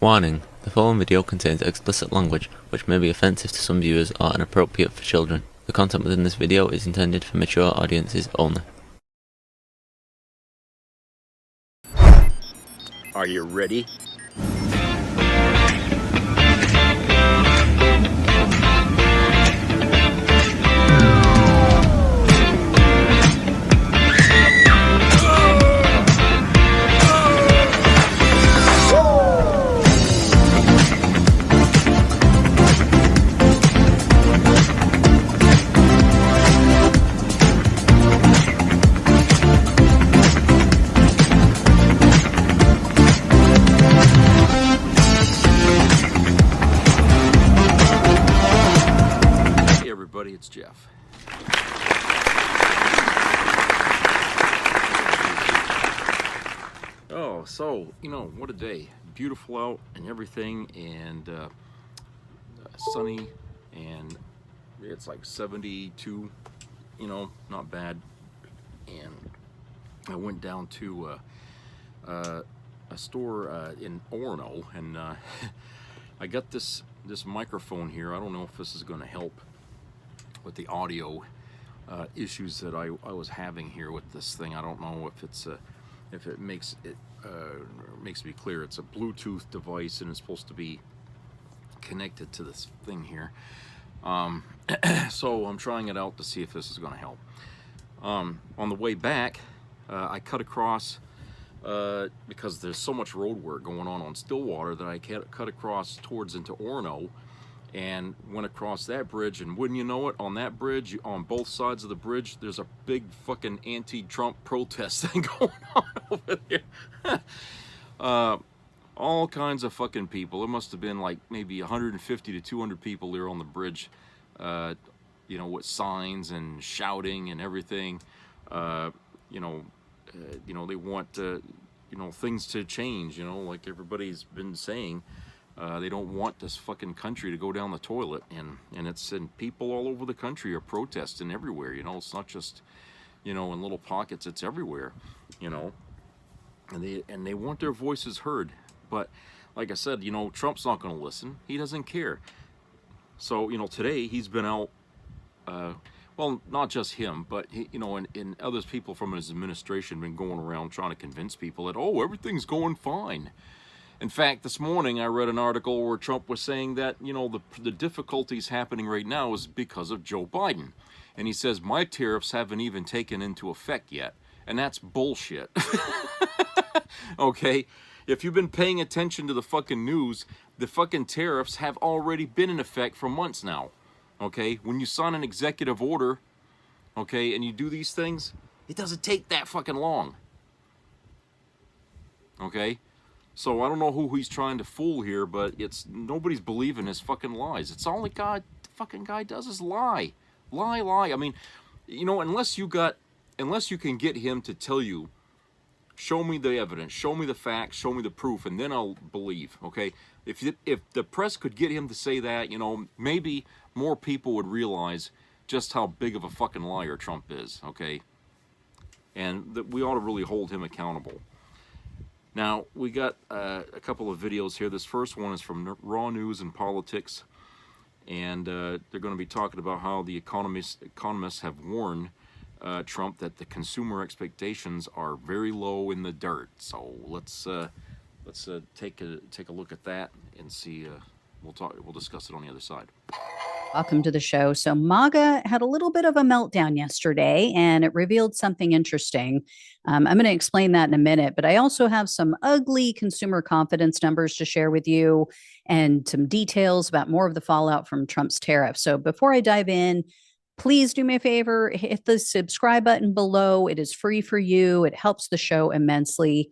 Warning: the following video contains explicit language, which may be offensive to some viewers or inappropriate for children. The content within this video is intended for mature audiences only. Are you ready? It's Jeff. Oh, so, what a day. Beautiful out and everything, and sunny, and it's like 72, not bad. And I went down to a store in Orono, and I got this microphone here. I don't know if this is going to help with the audio issues that I was having here with this thing. I don't know if it makes me clear. It's a Bluetooth device, and it's supposed to be connected to this thing here. So I'm trying it out to see if this is going to help. On the way back, I cut across because there's so much road work going on Stillwater that I cut across towards into Orono, and went across that bridge, and wouldn't you know it, on that bridge, on both sides of the bridge, there's a big fucking anti-Trump protest thing going on over there. All kinds of fucking people. There must have been like maybe 150 to 200 people there on the bridge, with signs and shouting and everything. They want things to change, like everybody's been saying. They don't want this fucking country to go down the toilet, and people all over the country are protesting everywhere. It's not just in little pockets, it's everywhere. And they want their voices heard. But like I said, Trump's not going to listen. He doesn't care. So today he's been out, well, not just him, but and other people from his administration been going around trying to convince people that, everything's going fine. In fact, this morning I read an article where Trump was saying that, the difficulties happening right now is because of Joe Biden. And he says, my tariffs haven't even taken into effect yet. And that's bullshit. Okay? If you've been paying attention to the fucking news, the fucking tariffs have already been in effect for months now. Okay? When you sign an executive order, okay, and you do these things, it doesn't take that fucking long. Okay? So I don't know who he's trying to fool here, but nobody's believing his fucking lies. It's all the fucking guy does is lie. Lie. I mean, unless you can get him to tell you, show me the evidence, show me the facts, show me the proof, and then I'll believe, okay? If the press could get him to say that, maybe more people would realize just how big of a fucking liar Trump is, okay? And that we ought to really hold him accountable. Now, we got a couple of videos here. This first one is from Raw News and Politics, and they're going to be talking about how the economists have warned Trump that the consumer expectations are very low in the dirt. So let's take a look at that and see. We'll discuss it on the other side. Welcome to the show. So MAGA had a little bit of a meltdown yesterday, and it revealed something interesting. I'm going to explain that in a minute, but I also have some ugly consumer confidence numbers to share with you and some details about more of the fallout from Trump's tariff. So before I dive in, please do me a favor, hit the subscribe button below. It is free for you. It helps the show immensely.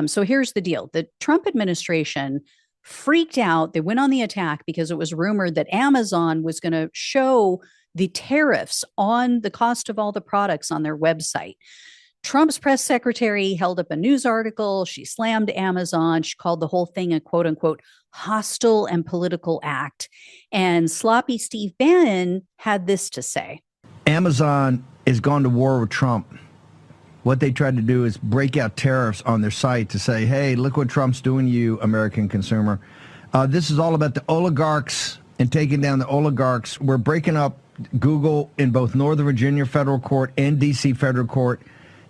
So here's the deal. The Trump administration freaked out. They went on the attack because it was rumored that Amazon was going to show the tariffs on the cost of all the products on their website. Trump's press secretary held up a news article. She slammed Amazon. She called the whole thing a quote unquote hostile and political act. And sloppy Steve Bannon had this to say. Amazon is gone to war with Trump. what they tried to do is break out tariffs on their site to say, hey, look what Trump's doing to you, American consumer. This is all about the oligarchs and taking down the oligarchs. We're breaking up Google in both Northern Virginia federal court and D.C. federal court.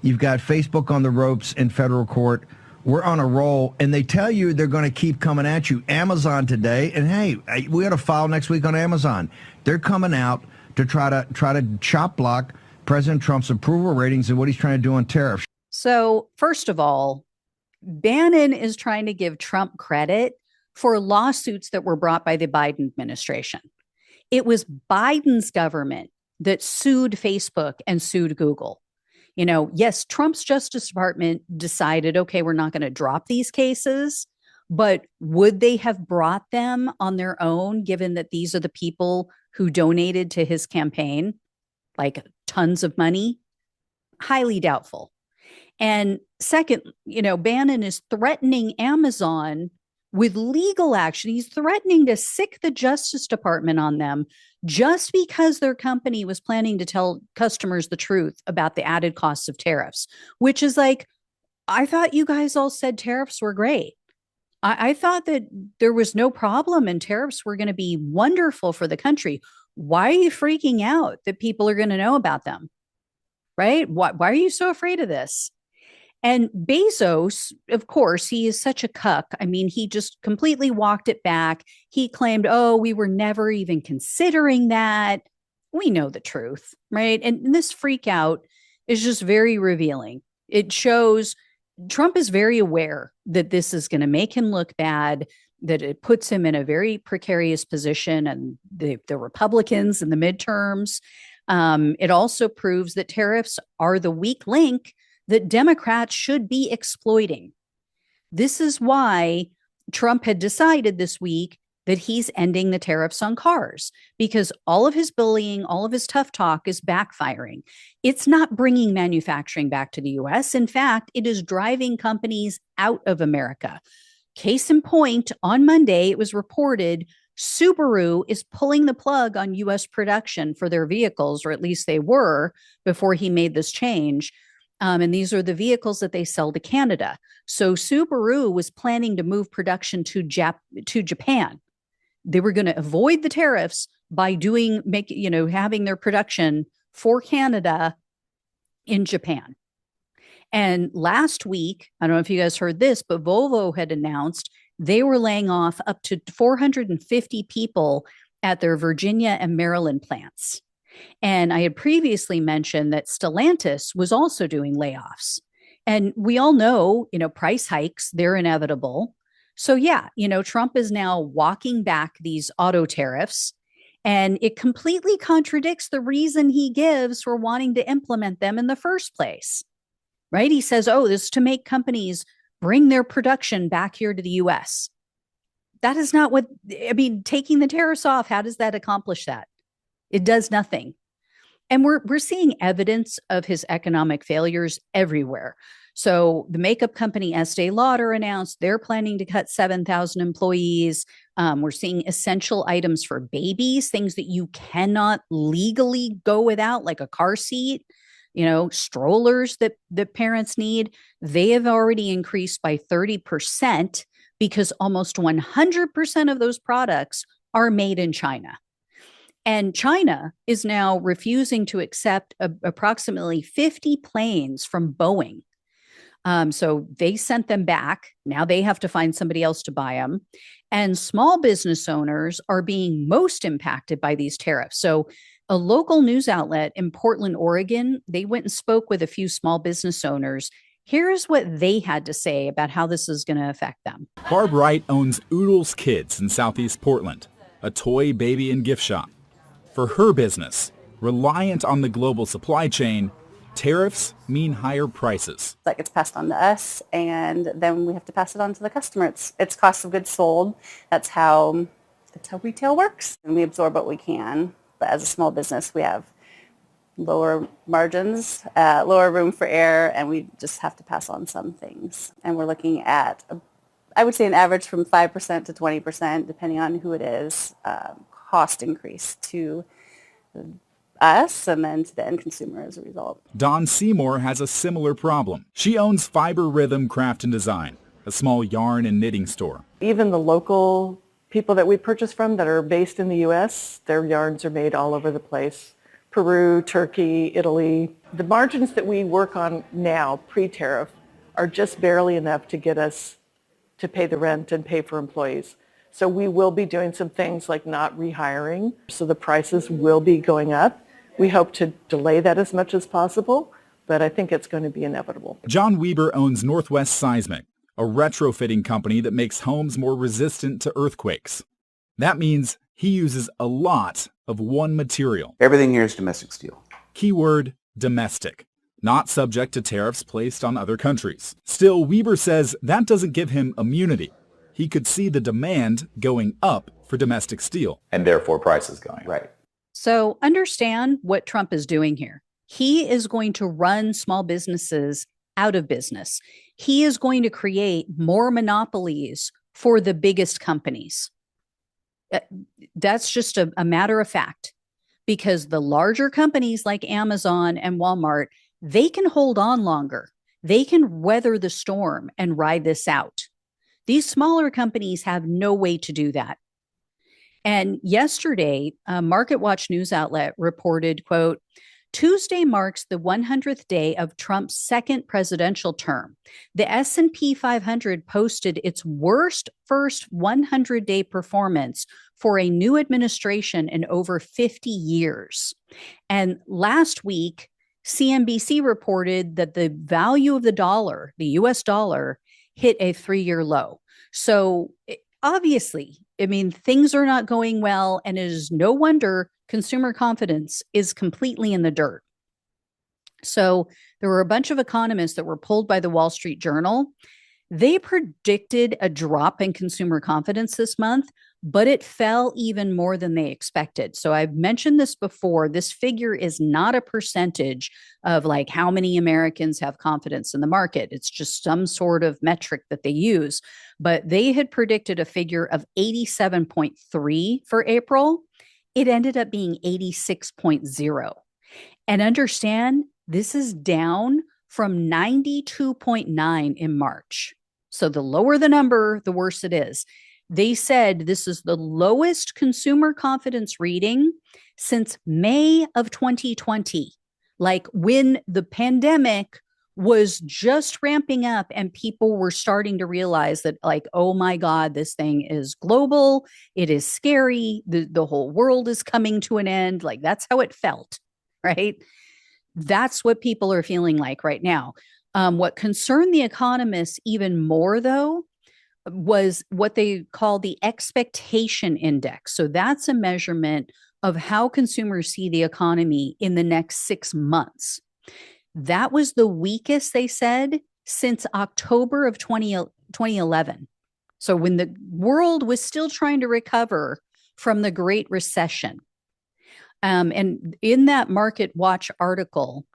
You've got Facebook on the ropes in federal court. We're on a roll, and they tell you they're going to keep coming at you. Amazon today, and hey, we got to file next week on Amazon. They're coming out to try to chop block President Trump's approval ratings and what he's trying to do on tariffs. So, first of all, Bannon is trying to give Trump credit for lawsuits that were brought by the Biden administration. It was Biden's government that sued Facebook and sued Google. Yes, Trump's Justice Department decided, okay, we're not going to drop these cases, but would they have brought them on their own, given that these are the people who donated to his campaign, like tons of money? Highly doubtful. And second, Bannon is threatening Amazon with legal action. He's threatening to sic the Justice Department on them just because their company was planning to tell customers the truth about the added costs of tariffs, which is like, I thought you guys all said tariffs were great. I thought that there was no problem and tariffs were going to be wonderful for the country. Why are you freaking out that people are going to know about them? Right? Why are you so afraid of this? And Bezos, of course, he is such a cuck. I mean, he just completely walked it back. He claimed, oh, we were never even considering that. We know the truth, right? And this freak out is just very revealing. It shows Trump is very aware that this is going to make him look bad, that it puts him in a very precarious position, and the Republicans in the midterms. It also proves that tariffs are the weak link that Democrats should be exploiting. This is why Trump had decided this week that he's ending the tariffs on cars, because all of his bullying, all of his tough talk is backfiring. It's not bringing manufacturing back to the US. In fact, it is driving companies out of America. Case in point, on Monday, it was reported Subaru is pulling the plug on US production for their vehicles, or at least they were before he made this change. And these are the vehicles that they sell to Canada. So Subaru was planning to move production to Japan. They were going to avoid the tariffs by having their production for Canada in Japan. And last week, I don't know if you guys heard this, but Volvo had announced they were laying off up to 450 people at their Virginia and Maryland plants. And I had previously mentioned that Stellantis was also doing layoffs. And we all know, price hikes, they're inevitable. So yeah, Trump is now walking back these auto tariffs, and it completely contradicts the reason he gives for wanting to implement them in the first place, right? He says, oh, this is to make companies bring their production back here to the US. That is not taking the tariffs off, how does that accomplish that? It does nothing. And we're seeing evidence of his economic failures everywhere. So the makeup company Estee Lauder announced they're planning to cut 7,000 employees. We're seeing essential items for babies, things that you cannot legally go without, like a car seat, strollers that parents need. They have already increased by 30% because almost 100% of those products are made in China. And China is now refusing to accept approximately 50 planes from Boeing. So they sent them back. Now they have to find somebody else to buy them. And small business owners are being most impacted by these tariffs. So a local news outlet in Portland, Oregon, they went and spoke with a few small business owners. Here's what they had to say about how this is going to affect them. Barb Wright owns Oodles Kids in Southeast Portland, a toy, baby, and gift shop. For her business, reliant on the global supply chain, tariffs mean higher prices. That gets passed on to us, and then we have to pass it on to the customer. It's cost of goods sold. That's how retail works. And we absorb what we can. But as a small business, we have lower margins, lower room for error, and we just have to pass on some things. And we're looking at, I would say, an average from 5% to 20%, depending on who it is, cost increase to us and then to the end consumer as a result. Dawn Seymour has a similar problem. She owns Fiber Rhythm Craft and Design, a small yarn and knitting store. Even the local people that we purchase from that are based in the U.S., their yarns are made all over the place. Peru, Turkey, Italy. The margins that we work on now, pre-tariff, are just barely enough to get us to pay the rent and pay for employees. So we will be doing some things like not rehiring. So the prices will be going up. We hope to delay that as much as possible, but I think it's going to be inevitable. John Weber owns Northwest Seismic, a retrofitting company that makes homes more resistant to earthquakes. That means he uses a lot of one material. Everything here is domestic steel. Keyword domestic, not subject to tariffs placed on other countries. Still, Weber says that doesn't give him immunity. He could see the demand going up for domestic steel. And therefore prices going up. Right. So understand what Trump is doing here. He is going to run small businesses out of business. He is going to create more monopolies for the biggest companies. That's just a matter of fact, because the larger companies like Amazon and Walmart, they can hold on longer. They can weather the storm and ride this out. These smaller companies have no way to do that. And yesterday, a MarketWatch news outlet reported, quote, Tuesday marks the 100th day of Trump's second presidential term. The S&P 500 posted its worst first 100-day performance for a new administration in over 50 years. And last week, CNBC reported that the value of the dollar, the US dollar, hit a 3-year low. So obviously, I mean, things are not going well, and it is no wonder consumer confidence is completely in the dirt. So there were a bunch of economists that were pulled by the Wall Street Journal. They predicted a drop in consumer confidence this month, but it fell even more than they expected. So I've mentioned this before. This figure is not a percentage of like how many Americans have confidence in the market. It's just some sort of metric that they use. But they had predicted a figure of 87.3 for April. It ended up being 86.0. And understand, this is down from 92.9 in March. So the lower the number, the worse it is. They said this is the lowest consumer confidence reading since May of 2020, like when the pandemic was just ramping up and people were starting to realize that, like, oh my God, this thing is global. It is scary. The whole world is coming to an end. Like, that's how it felt, right? That's what people are feeling like right now. What concerned the economists even more, though, was what they call the expectation index. So that's a measurement of how consumers see the economy in the next 6 months. That was the weakest, they said, since October of 2011. So when the world was still trying to recover from the Great Recession. And in that MarketWatch article,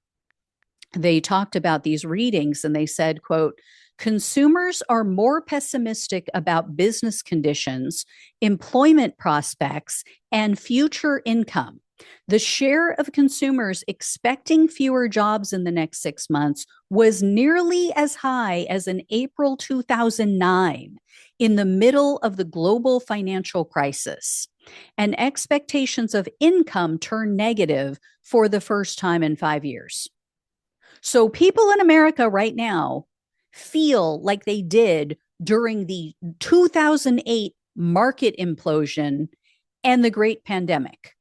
they talked about these readings and they said, quote, consumers are more pessimistic about business conditions, employment prospects, and future income. The share of consumers expecting fewer jobs in the next 6 months was nearly as high as in April 2009, in the middle of the global financial crisis. And expectations of income turned negative for the first time in 5 years. So people in America right now feel like they did during the 2008 market implosion and the Great Pandemic,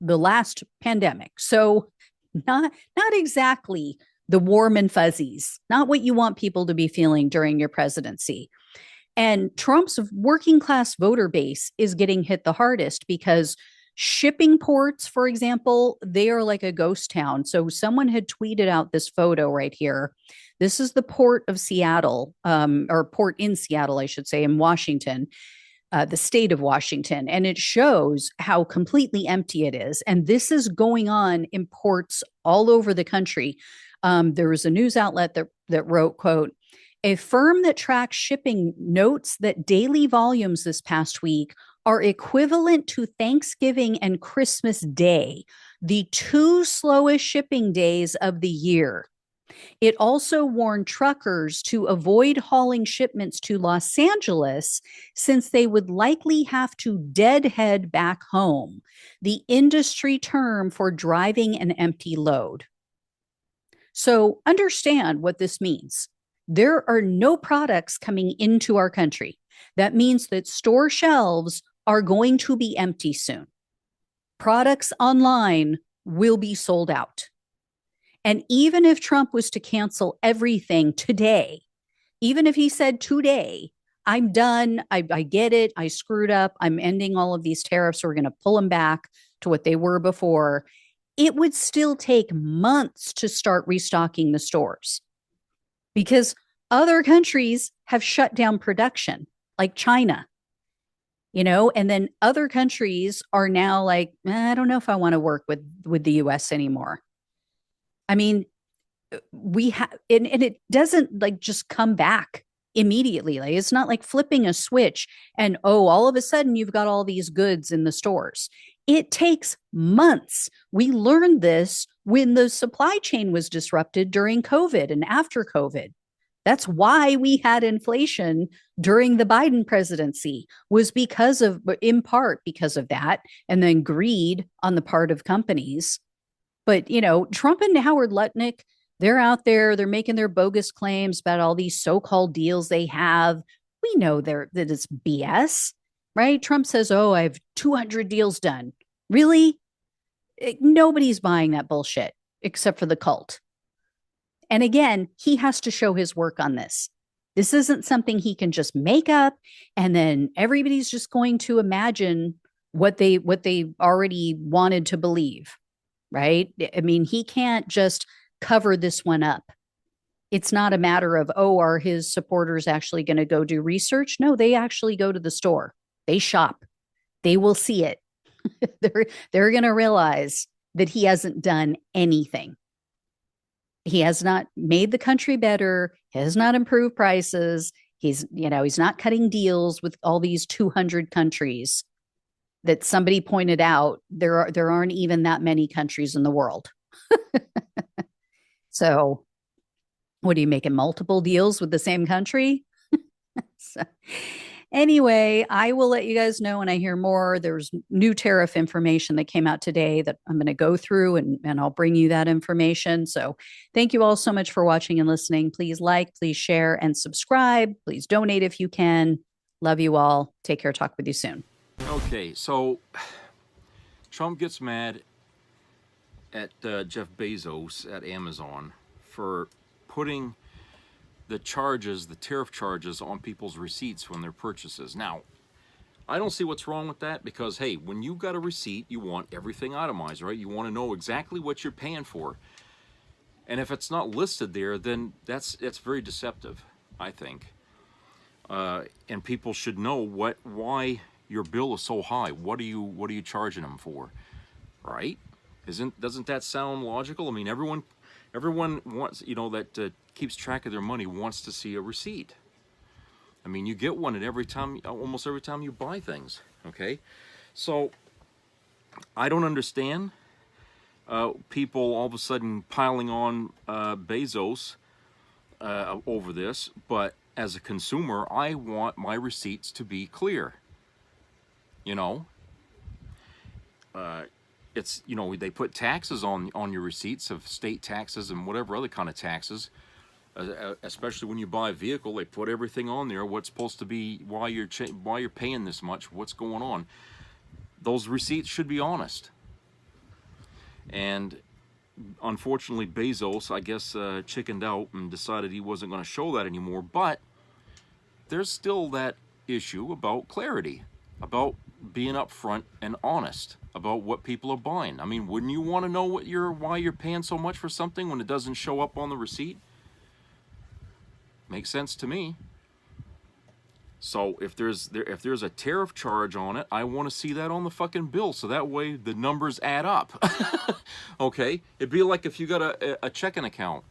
the last pandemic. So not exactly the warm and fuzzies, not what you want people to be feeling during your presidency. And Trump's working class voter base is getting hit the hardest because shipping ports, for example, they are like a ghost town. So someone had tweeted out this photo right here. This is the port of Seattle, or port in Seattle, I should say, in Washington, the state of Washington. And it shows how completely empty it is. And this is going on in ports all over the country. There was a news outlet that wrote, quote, A firm that tracks shipping notes that daily volumes this past week are equivalent to Thanksgiving and Christmas Day, the two slowest shipping days of the year. It also warned truckers to avoid hauling shipments to Los Angeles since they would likely have to deadhead back home, the industry term for driving an empty load. So understand what this means. There are no products coming into our country. That means that store shelves are going to be empty soon. Products online will be sold out. And even if Trump was to cancel everything today, even if he said today, I'm done, I get it, I screwed up, I'm ending all of these tariffs, we're going to pull them back to what they were before, it would still take months to start restocking the stores. Because other countries have shut down production, like China, and then other countries are now like, I don't know if I want to work with the US anymore. I mean, we have, and it doesn't like just come back immediately. Like it's not like flipping a switch and, all of a sudden you've got all these goods in the stores. It takes months. We learned this when the supply chain was disrupted during COVID and after COVID. That's why we had inflation during the Biden presidency, was in part because of that, and then greed on the part of companies. But, Trump and Howard Lutnick, they're out there, they're making their bogus claims about all these so-called deals they have. We know that it's BS, right? Trump says, I have 200 deals done. Really? Nobody's buying that bullshit except for the cult. And again, he has to show his work on this. This isn't something he can just make up and then everybody's just going to imagine what they already wanted to believe, right? I mean, he can't just cover this one up. It's not a matter of, are his supporters actually going to go do research? No, they actually go to the store. They shop. They will see it. They're going to realize that he hasn't done anything. He has not made the country better. He has not improved prices. He's not cutting deals with all these 200 countries that somebody pointed out. There aren't even that many countries in the world. So what are you making, multiple deals with the same country? So, anyway, I will let you guys know when I hear more. There's new tariff information that came out today that I'm going to go through and I'll bring you that information. So thank you all so much for watching and listening. Please like, please share, and subscribe. Please donate if you can. Love you all. Take care. Talk with you soon. Okay, so Trump gets mad at Jeff Bezos at Amazon for putting the tariff charges on people's receipts from their purchases. Now, I don't see what's wrong with that because, hey, when you got a receipt, you want everything itemized, right? You want to know exactly what you're paying for. And if it's not listed there, then that's very deceptive, I think. And people should know why your bill is so high. What are you charging them for, right? Doesn't that sound logical? I mean, everyone wants, that keeps track of their money wants to see a receipt. I mean, you get one almost every time you buy things. Okay, so I don't understand people all of a sudden piling on Bezos over this, but as a consumer, I want my receipts to be clear. It's, they put taxes on your receipts of state taxes and whatever other kind of taxes, especially when you buy a vehicle. They put everything on there, what's supposed to be, why you're paying this much, what's going on. Those receipts should be honest. And unfortunately, Bezos, I guess, chickened out and decided he wasn't going to show that anymore. But there's still that issue about clarity, about being upfront and honest about what people are buying. I mean, wouldn't you want to know why you're paying so much for something when it doesn't show up on the receipt? Makes sense to me. So if there's a tariff charge on it, I want to see that on the fucking bill, so that way the numbers add up. Okay, it'd be like if you got a checking account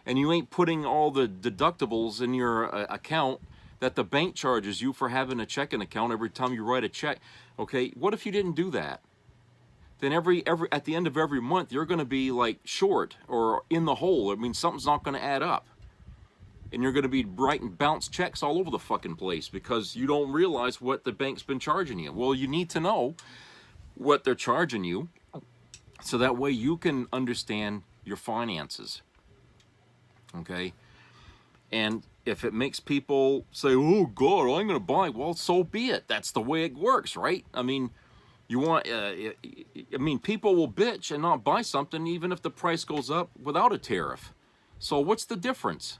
and you ain't putting all the deductibles in your account that the bank charges you for having a checking account every time you write a check. Okay, what if you didn't do that? Then every at the end of every month you're going to be like short or in the hole. I mean, something's not going to add up, and you're going to be writing bounce checks all over the fucking place because you don't realize what the bank's been charging you. Well, you need to know what they're charging you, so that way you can understand your finances. Okay, and if it makes people say, "Oh God, I'm going to buy," well, so be it. That's the way it works, right? I mean, you want, people will bitch and not buy something even if the price goes up without a tariff. So what's the difference?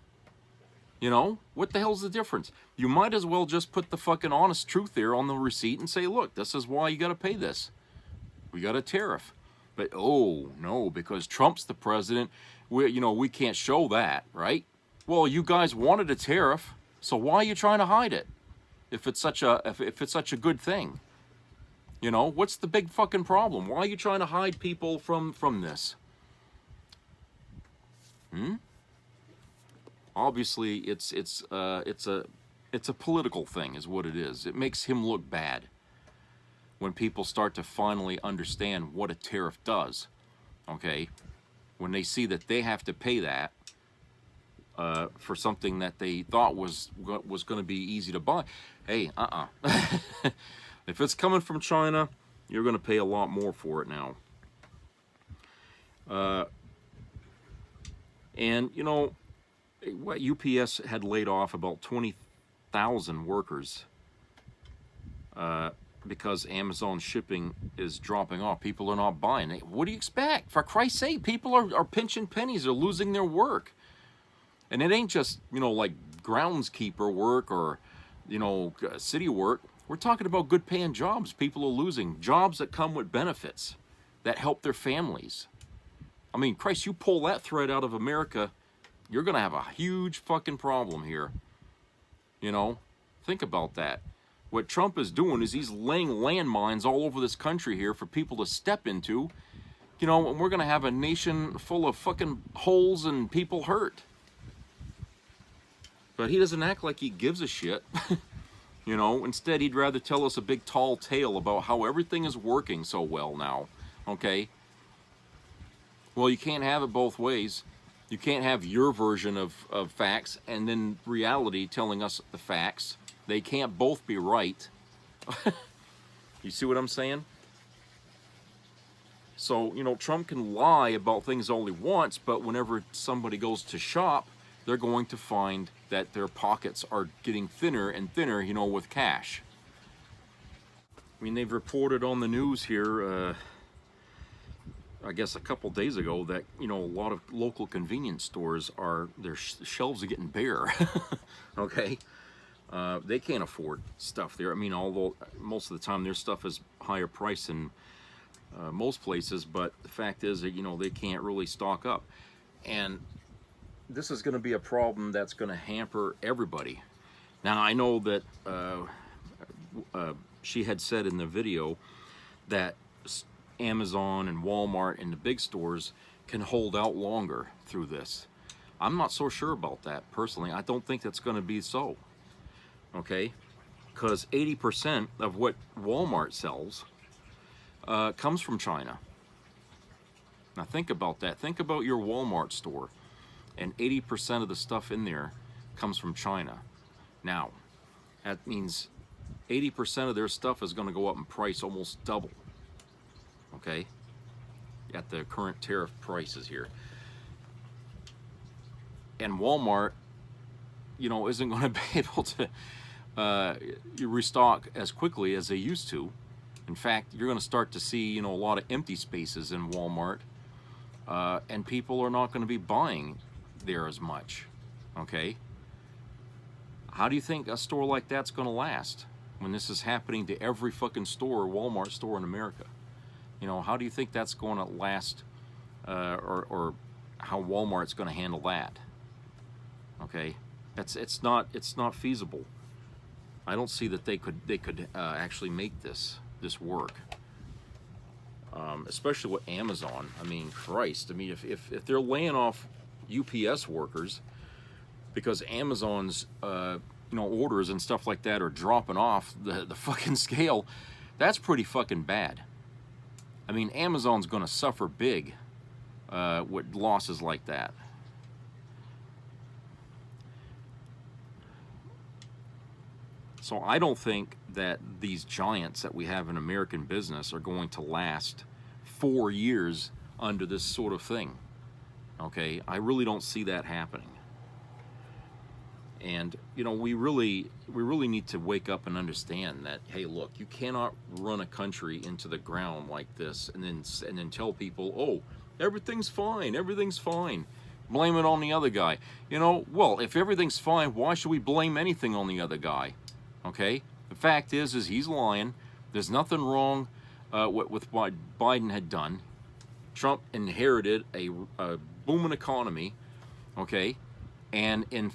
You know, what the hell's the difference? You might as well just put the fucking honest truth there on the receipt and say, look, this is why you got to pay this. We got a tariff. But, oh, no, because Trump's the president, we can't show that, right? Well, you guys wanted a tariff, so why are you trying to hide it? If it's such a good thing. You know, what's the big fucking problem? Why are you trying to hide people from this? Obviously, it's a political thing, is what it is. It makes him look bad when people start to finally understand what a tariff does. Okay, when they see that they have to pay that for something that they thought was going to be easy to buy. Hey, if it's coming from China, you're going to pay a lot more for it now. And, you know, UPS had laid off about 20,000 workers because Amazon shipping is dropping off. People are not buying. What do you expect? For Christ's sake, people are pinching pennies. They're losing their work. And it ain't just, like groundskeeper work or, city work. We're talking about good paying jobs. People are losing jobs that come with benefits that help their families. I mean, Christ, you pull that thread out of America, you're going to have a huge fucking problem here. Think about that. What Trump is doing is he's laying landmines all over this country here for people to step into, and we're going to have a nation full of fucking holes and people hurt. But he doesn't act like he gives a shit. Instead he'd rather tell us a big tall tale about how everything is working so well now. Okay? Well, you can't have it both ways. You can't have your version of facts and then reality telling us the facts. They can't both be right. You see what I'm saying? So, Trump can lie about things all he wants, but whenever somebody goes to shop, they're going to find that their pockets are getting thinner and thinner, with cash. I mean, they've reported on the news here, I guess a couple days ago, that, a lot of local convenience stores their shelves are getting bare. Okay? They can't afford stuff there. I mean, although most of the time their stuff is higher priced than most places, but the fact is that, they can't really stock up. And this is going to be a problem that's going to hamper everybody. Now, I know that she had said in the video that Amazon and Walmart and the big stores can hold out longer through this. I'm not so sure about that, personally. I don't think that's going to be so. Okay? Because 80% of what Walmart sells comes from China. Now, think about that. Think about your Walmart store. And 80% of the stuff in there comes from China. Now, that means 80% of their stuff is going to go up in price almost double. Okay? At the current tariff prices here. And Walmart, isn't going to be able to restock as quickly as they used to. In fact, you're going to start to see, a lot of empty spaces in Walmart. And people are not going to be buying there as much. Okay? How do you think a store like that's going to last when this is happening to every fucking store, Walmart store in America? How do you think that's going to last, or how Walmart's going to handle that? Okay? It's not feasible. I don't see that they could actually make this work. Especially with Amazon. I mean, Christ. I mean, if they're laying off UPS workers because Amazon's orders and stuff like that are dropping off the fucking scale. That's pretty fucking bad. I mean, Amazon's going to suffer big with losses like that. So I don't think that these giants that we have in American business are going to last 4 years under this sort of thing. Okay, I really don't see that happening. And we really need to wake up and understand that, hey, look, you cannot run a country into the ground like this and then tell people, oh, everything's fine, blame it on the other guy. Well, if everything's fine, why should we blame anything on the other guy? Okay, the fact is he's lying. There's nothing wrong with what Biden had done. Trump inherited a booming economy, okay, and in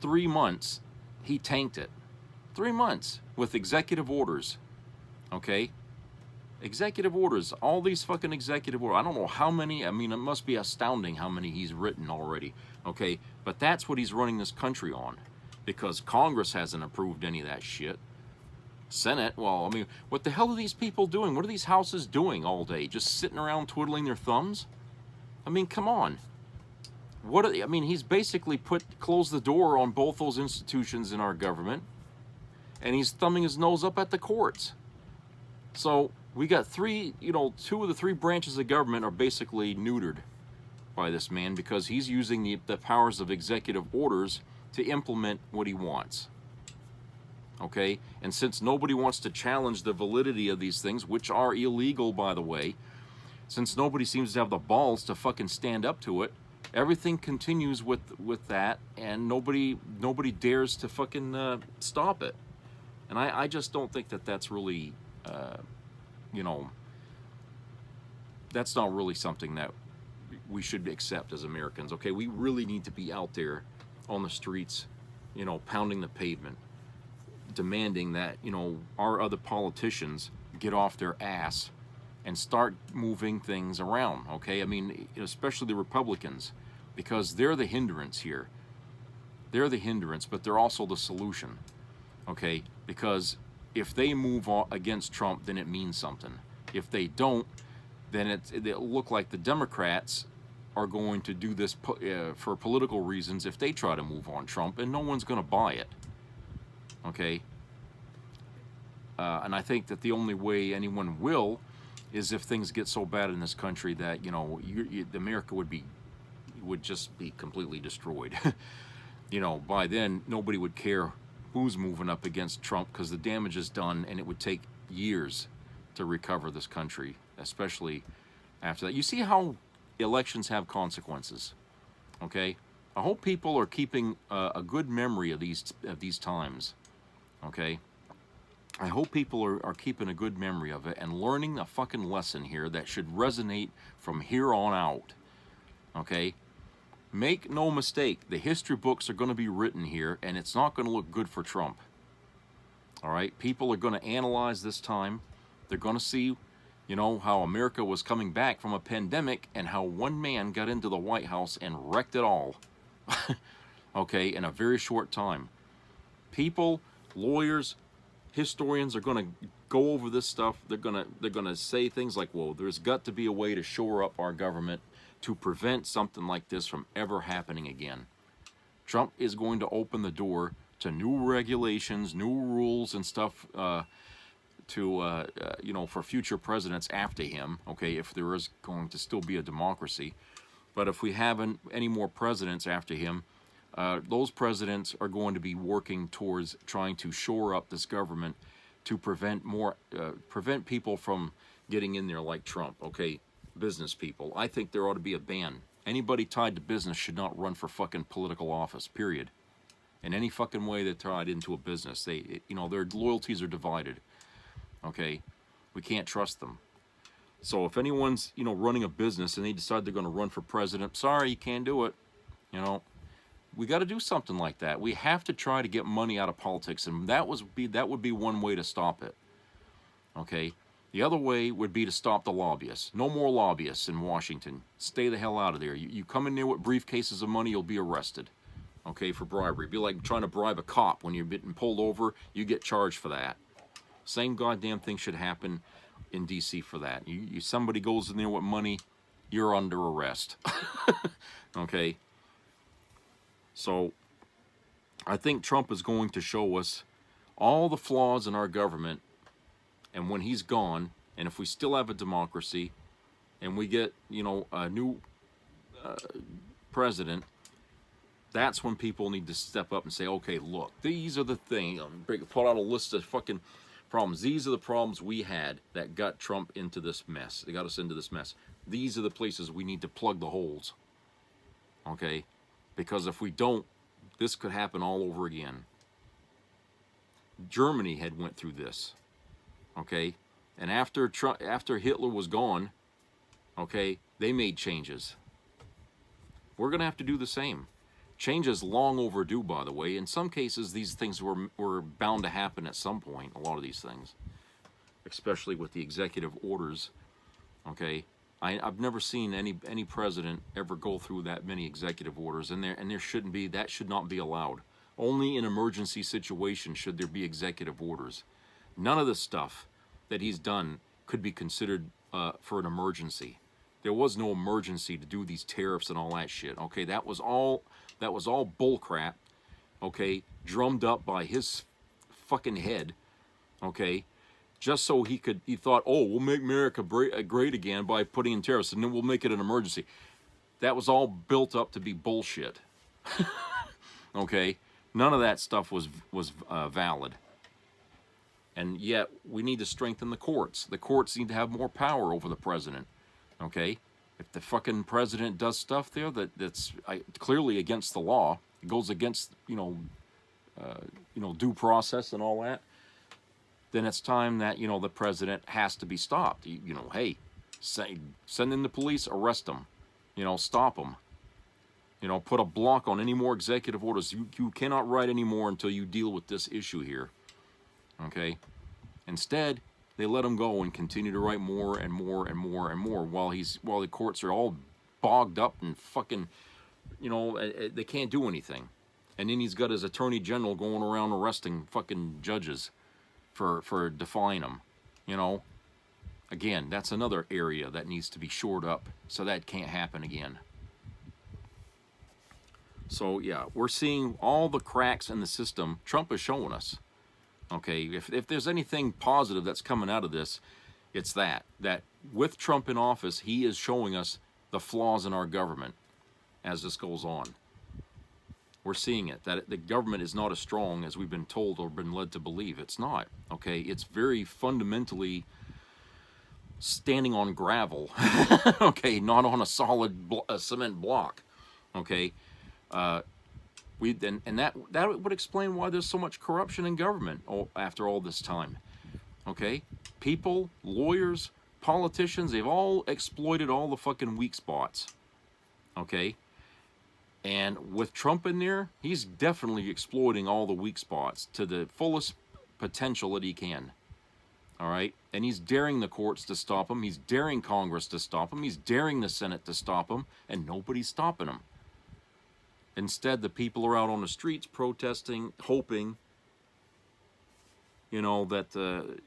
3 months he tanked it. 3 months with executive orders, okay? Executive orders, all these fucking executive orders. I don't know how many. I mean, it must be astounding how many he's written already, okay? But that's what he's running this country on, because Congress hasn't approved any of that shit. Senate, well, I mean, what the hell are these people doing? What are these houses doing all day? Just sitting around twiddling their thumbs? I mean, come on. He's basically closed the door on both those institutions in our government, and he's thumbing his nose up at the courts. So we got two of the three branches of government are basically neutered by this man because he's using the powers of executive orders to implement what he wants. Okay, and since nobody wants to challenge the validity of these things, which are illegal, by the way, since nobody seems to have the balls to fucking stand up to it, everything continues with that, and nobody dares to fucking stop it. And I just don't think that's really, that's not really something that we should accept as Americans. Okay, we really need to be out there on the streets, pounding the pavement, demanding that, our other politicians get off their ass and start moving things around, okay? I mean, especially the Republicans, because they're the hindrance here. They're the hindrance, but they're also the solution, okay? Because if they move against Trump, then it means something. If they don't, then it'll look like the Democrats are going to do this for political reasons if they try to move on Trump, and no one's going to buy it. Okay? And I think that the only way anyone will is if things get so bad in this country that, America would just be completely destroyed. By then, nobody would care who's moving up against Trump because the damage is done, and it would take years to recover this country, especially after that. You see how elections have consequences, okay? I hope people are keeping a good memory of these times, okay? I hope people are keeping a good memory of it and learning a fucking lesson here that should resonate from here on out, okay? Make no mistake, the history books are going to be written here, and it's not going to look good for Trump, all right? People are going to analyze this time. They're going to see, how America was coming back from a pandemic and how one man got into the White House and wrecked it all, okay, in a very short time. People, lawyers, historians are going to go over this stuff. They're going to say things like, well, there's got to be a way to shore up our government to prevent something like this from ever happening again. Trump is going to open the door to new regulations, new rules and stuff for future presidents after him, okay, if there is going to still be a democracy. But if we haven't any more presidents after him, those presidents are going to be working towards trying to shore up this government to prevent people from getting in there like Trump, okay, business people. I think there ought to be a ban. Anybody tied to business should not run for fucking political office, period. In any fucking way they're tied into a business. Their loyalties are divided, okay? We can't trust them. So if anyone's, running a business and they decide they're going to run for president, sorry, you can't do it, We got to do something like that. We have to try to get money out of politics, and that would be one way to stop it. Okay, The other way would be to stop the lobbyists. No more lobbyists in Washington. Stay the hell out of there. You come in there with briefcases of money, you'll be arrested. Okay, for bribery. It'd be like trying to bribe a cop. When you're getting pulled over, you get charged for that. Same goddamn thing should happen in D.C. for that. Somebody goes in there with money, you're under arrest. Okay? So, I think Trump is going to show us all the flaws in our government, and when he's gone, and if we still have a democracy, and we get, you know, a new president, that's when people need to step up and say, okay, look, these are the things, put out a list of fucking problems. These are the problems we had that got Trump into this mess. They got us into this mess. These are the places we need to plug the holes. Okay? Because if we don't, this could happen all over again. Germany had went through this. Okay? And after Hitler was gone, okay, they made changes. We're going to have to do the same. Change is long overdue, by the way. In some cases, these things were bound to happen at some point, a lot of these things. Especially with the executive orders, okay? I've never seen any president ever go through that many executive orders, and there shouldn't be, that should not be allowed. Only in emergency situations should there be executive orders. None of the stuff that he's done could be considered for an emergency. There was no emergency to do these tariffs and all that shit, okay? That was all bullcrap, okay, drummed up by his fucking head, okay, just so he thought, oh, we'll make America great again by putting in tariffs, and then we'll make it an emergency. That was all built up to be bullshit, okay? None of that stuff was valid. And yet, we need to strengthen the courts. The courts need to have more power over the president, okay? If the fucking president does stuff there that's clearly against the law, it goes against, due process and all that, then it's time that, the president has to be stopped. Hey, send in the police, arrest him, stop him. Put a block on any more executive orders. You cannot write anymore until you deal with this issue here, okay? Instead, they let him go and continue to write more and more and more and more while the courts are all bogged up and fucking, they can't do anything. And then he's got his attorney general going around arresting fucking judges for defying him, Again, that's another area that needs to be shored up so that can't happen again. So, yeah, we're seeing all the cracks in the system Trump is showing us. Okay, if there's anything positive that's coming out of this, it's that with Trump in office, he is showing us the flaws in our government as this goes on. We're seeing it, that the government is not as strong as we've been told or been led to believe. It's not, okay? It's very fundamentally standing on gravel, okay, not on a solid cement block, okay? That would explain why there's so much corruption in government after all this time. Okay? People, lawyers, politicians, they've all exploited all the fucking weak spots. Okay? And with Trump in there, he's definitely exploiting all the weak spots to the fullest potential that he can. All right? And he's daring the courts to stop him. He's daring Congress to stop him. He's daring the Senate to stop him. And nobody's stopping him. Instead, the people are out on the streets protesting, hoping, that,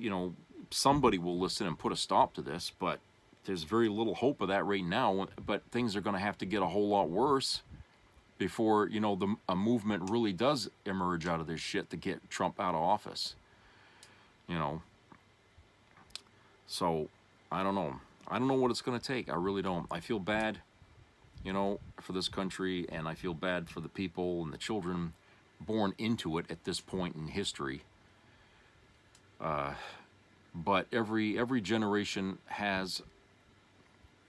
somebody will listen and put a stop to this. But there's very little hope of that right now. But things are going to have to get a whole lot worse before, a movement really does emerge out of this shit to get Trump out of office. So, I don't know. I don't know what it's going to take. I really don't. I feel bad, for this country, and I feel bad for the people and the children born into it at this point in history. But every generation has,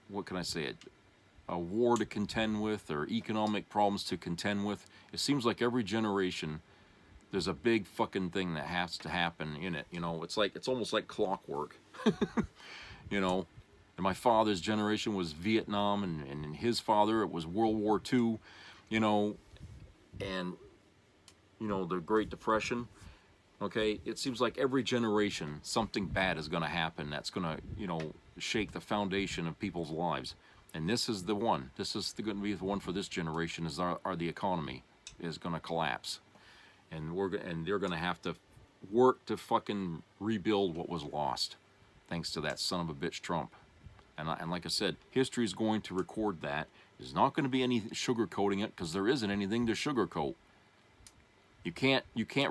what can I say, a war to contend with or economic problems to contend with. It seems like every generation there's a big fucking thing that has to happen in it. It's almost like clockwork. And my father's generation was Vietnam, and his father, it was World War II, and, the Great Depression. Okay, it seems like every generation something bad is going to happen that's going to, you know, shake the foundation of people's lives. And this is the one. This is going to be the one for this generation. Is the economy is going to collapse, and they're going to have to work to fucking rebuild what was lost, thanks to that son of a bitch Trump. And like I said, history is going to record that. There's not going to be any sugarcoating it, because there isn't anything to sugarcoat. You can't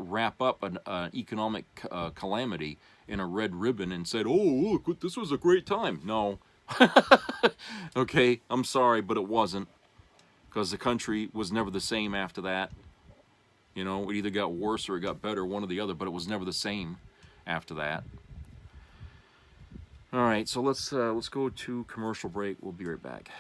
wrap up an economic calamity in a red ribbon and said, "Oh, look, this was a great time." No. Okay, I'm sorry, but it wasn't, because the country was never the same after that. You know, it either got worse or it got better, one or the other, but it was never the same after that. All right, so let's go to commercial break. We'll be right back.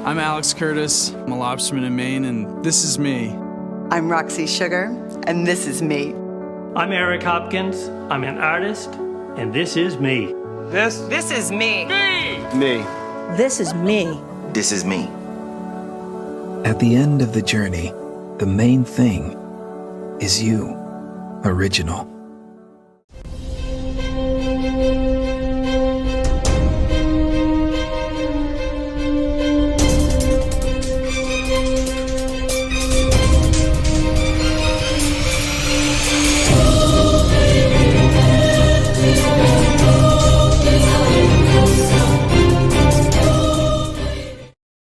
I'm Alex Curtis. I'm a lobsterman in Maine, and this is me. I'm Roxy Sugar, and this is me. I'm Eric Hopkins. I'm an artist, and this is me. This is me. Me. This is me. This is me. At the end of the journey, the main thing is you, original.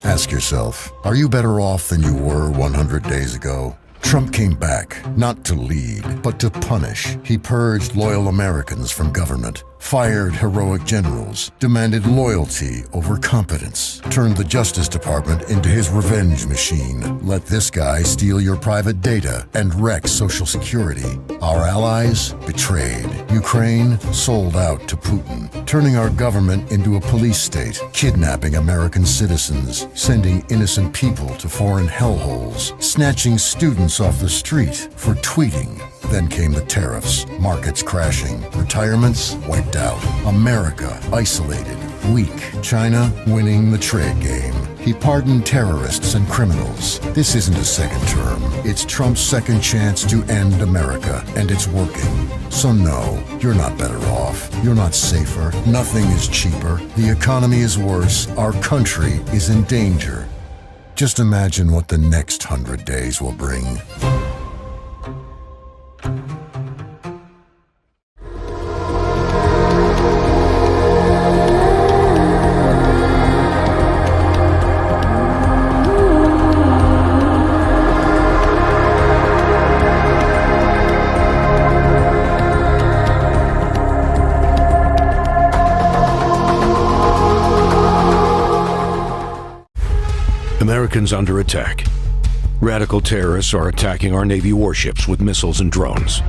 Ask yourself, are you better off than you were 100 days ago? Trump came back, not to lead, but to punish. He purged loyal Americans from government, fired heroic generals, demanded loyalty over competence, turned the Justice Department into his revenge machine. Let this guy steal your private data and wreck Social Security. Our allies betrayed. Ukraine sold out to Putin, turning our government into a police state, kidnapping American citizens, sending innocent people to foreign hellholes, snatching students off the street for tweeting. Then came the tariffs, markets crashing, retirements wiped out, America isolated, weak, China winning the trade game. He pardoned terrorists and criminals. This isn't a second term. It's Trump's second chance to end America, and it's working. So no, you're not better off. You're not safer. Nothing is cheaper. The economy is worse. Our country is in danger. Just imagine what the next 100 days will bring. Americans under attack. Radical terrorists are attacking our Navy warships with missiles and drones.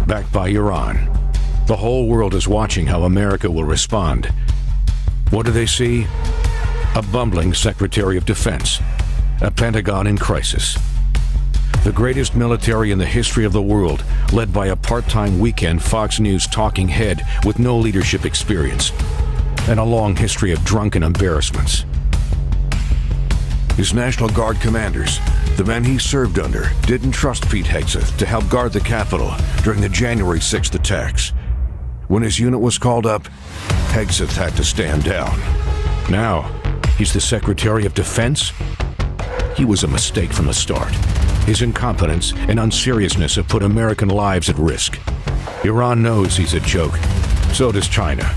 Backed by Iran. The whole world is watching how America will respond. What do they see? A bumbling Secretary of Defense. A Pentagon in crisis. The greatest military in the history of the world, led by a part-time weekend Fox News talking head with no leadership experience. And a long history of drunken embarrassments. His National Guard commanders, the men he served under, didn't trust Pete Hegseth to help guard the Capitol during the January 6th attacks. When his unit was called up, Hegseth had to stand down. Now, he's the Secretary of Defense? He was a mistake from the start. His incompetence and unseriousness have put American lives at risk. Iran knows he's a joke. So does China.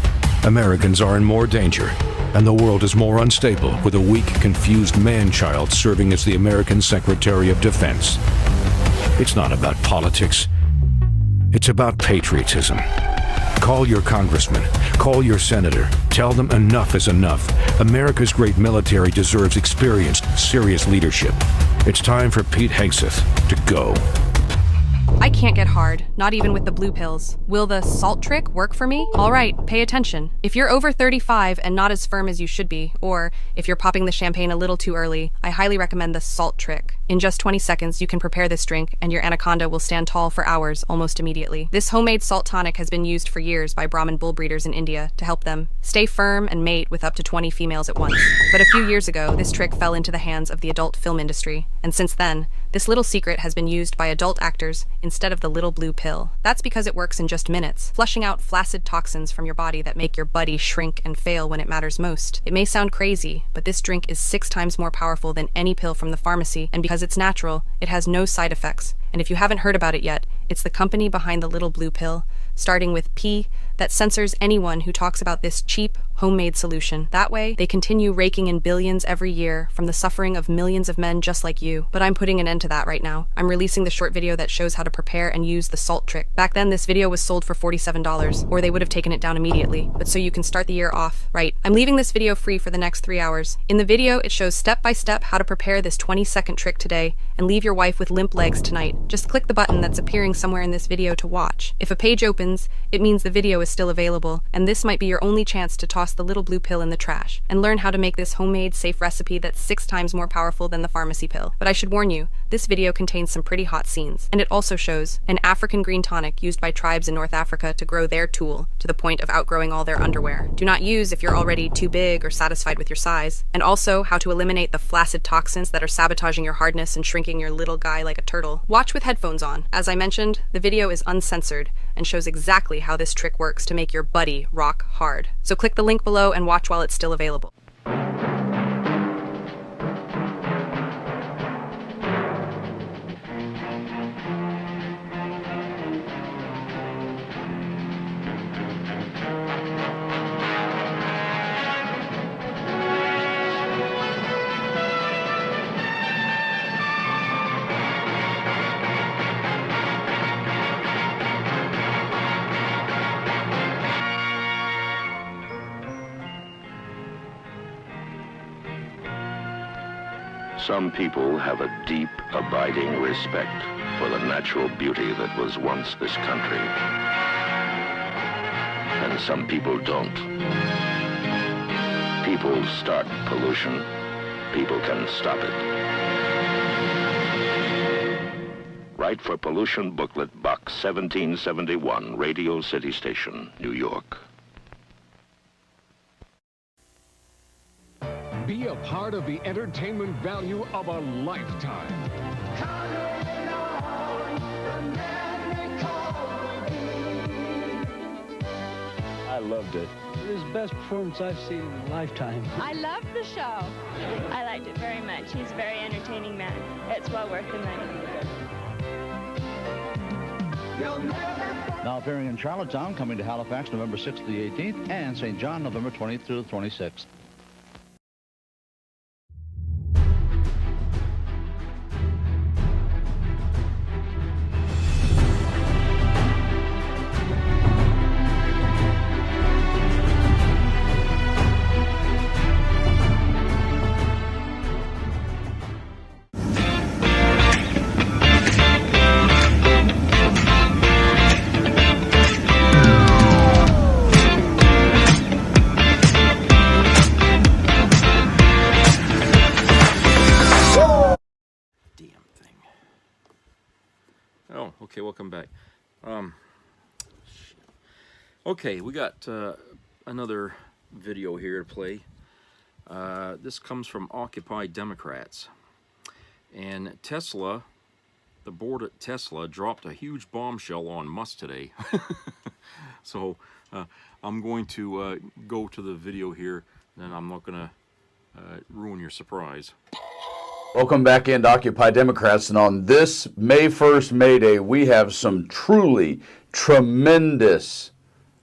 Americans are in more danger. And the world is more unstable with a weak, confused man-child serving as the American Secretary of Defense. It's not about politics. It's about patriotism. Call your congressman. Call your senator. Tell them enough is enough. America's great military deserves experienced, serious leadership. It's time for Pete Hegseth to go. I can't get hard, not even with the blue pills. Will the salt trick work for me? All right, pay attention. If you're over 35 and not as firm as you should be, or if you're popping the champagne a little too early, I highly recommend the salt trick. In just 20 seconds, you can prepare this drink, and your anaconda will stand tall for hours, almost immediately. This homemade salt tonic has been used for years by Brahmin bull breeders in India to help them stay firm and mate with up to 20 females at once. But a few years ago, this trick fell into the hands of the adult film industry, and since then, this little secret has been used by adult actors instead of the little blue pill. That's because it works in just minutes, flushing out flaccid toxins from your body that make your buddy shrink and fail when it matters most. It may sound crazy, but this drink is 6 times more powerful than any pill from the pharmacy, and because it's natural, it has no side effects. And if you haven't heard about it yet, it's the company behind the little blue pill, starting with P, that censors anyone who talks about this cheap, homemade solution. That way, they continue raking in billions every year from the suffering of millions of men just like you. But I'm putting an end to that right now. I'm releasing the short video that shows how to prepare and use the salt trick. Back then, this video was sold for $47, or they would have taken it down immediately. But so you can start the year off right. I'm leaving this video free for the next 3 hours. In the video, it shows step by step how to prepare this 20-second trick today and leave your wife with limp legs tonight. Just click the button that's appearing somewhere in this video to watch. If a page opens, it means the video is still available, and this might be your only chance to toss the little blue pill in the trash and learn how to make this homemade, safe recipe that's 6 times more powerful than the pharmacy pill. But I should warn you, this video contains some pretty hot scenes, and it also shows an African green tonic used by tribes in North Africa to grow their tool to the point of outgrowing all their underwear. Do not use if you're already too big or satisfied with your size, and also how to eliminate the flaccid toxins that are sabotaging your hardness and shrinking your little guy like a turtle. Watch with headphones on. As I mentioned, the video is uncensored and shows exactly how this trick works to make your buddy rock hard. So click the link below and watch while it's still available. Some people have a deep, abiding respect for the natural beauty that was once this country. And some people don't. People start pollution. People can stop it. Write for Pollution Booklet, Box 1771, Radio City Station, New York. Be a part of the entertainment value of a lifetime. I loved it. It was the best performance I've seen in a lifetime. I loved the show. I liked it very much. He's a very entertaining man. It's well worth the money. Now appearing in Charlottetown, coming to Halifax November 6th to the 18th, and St. John November 20th through the 26th. Okay, welcome back. Okay, we got another video here to play. This comes from Occupy Democrats. And Tesla, the board at Tesla, dropped a huge bombshell on Musk today. So I'm going to go to the video here, and I'm not going to ruin your surprise. Welcome back into Occupy Democrats, and on this May 1st, May Day, we have some truly tremendous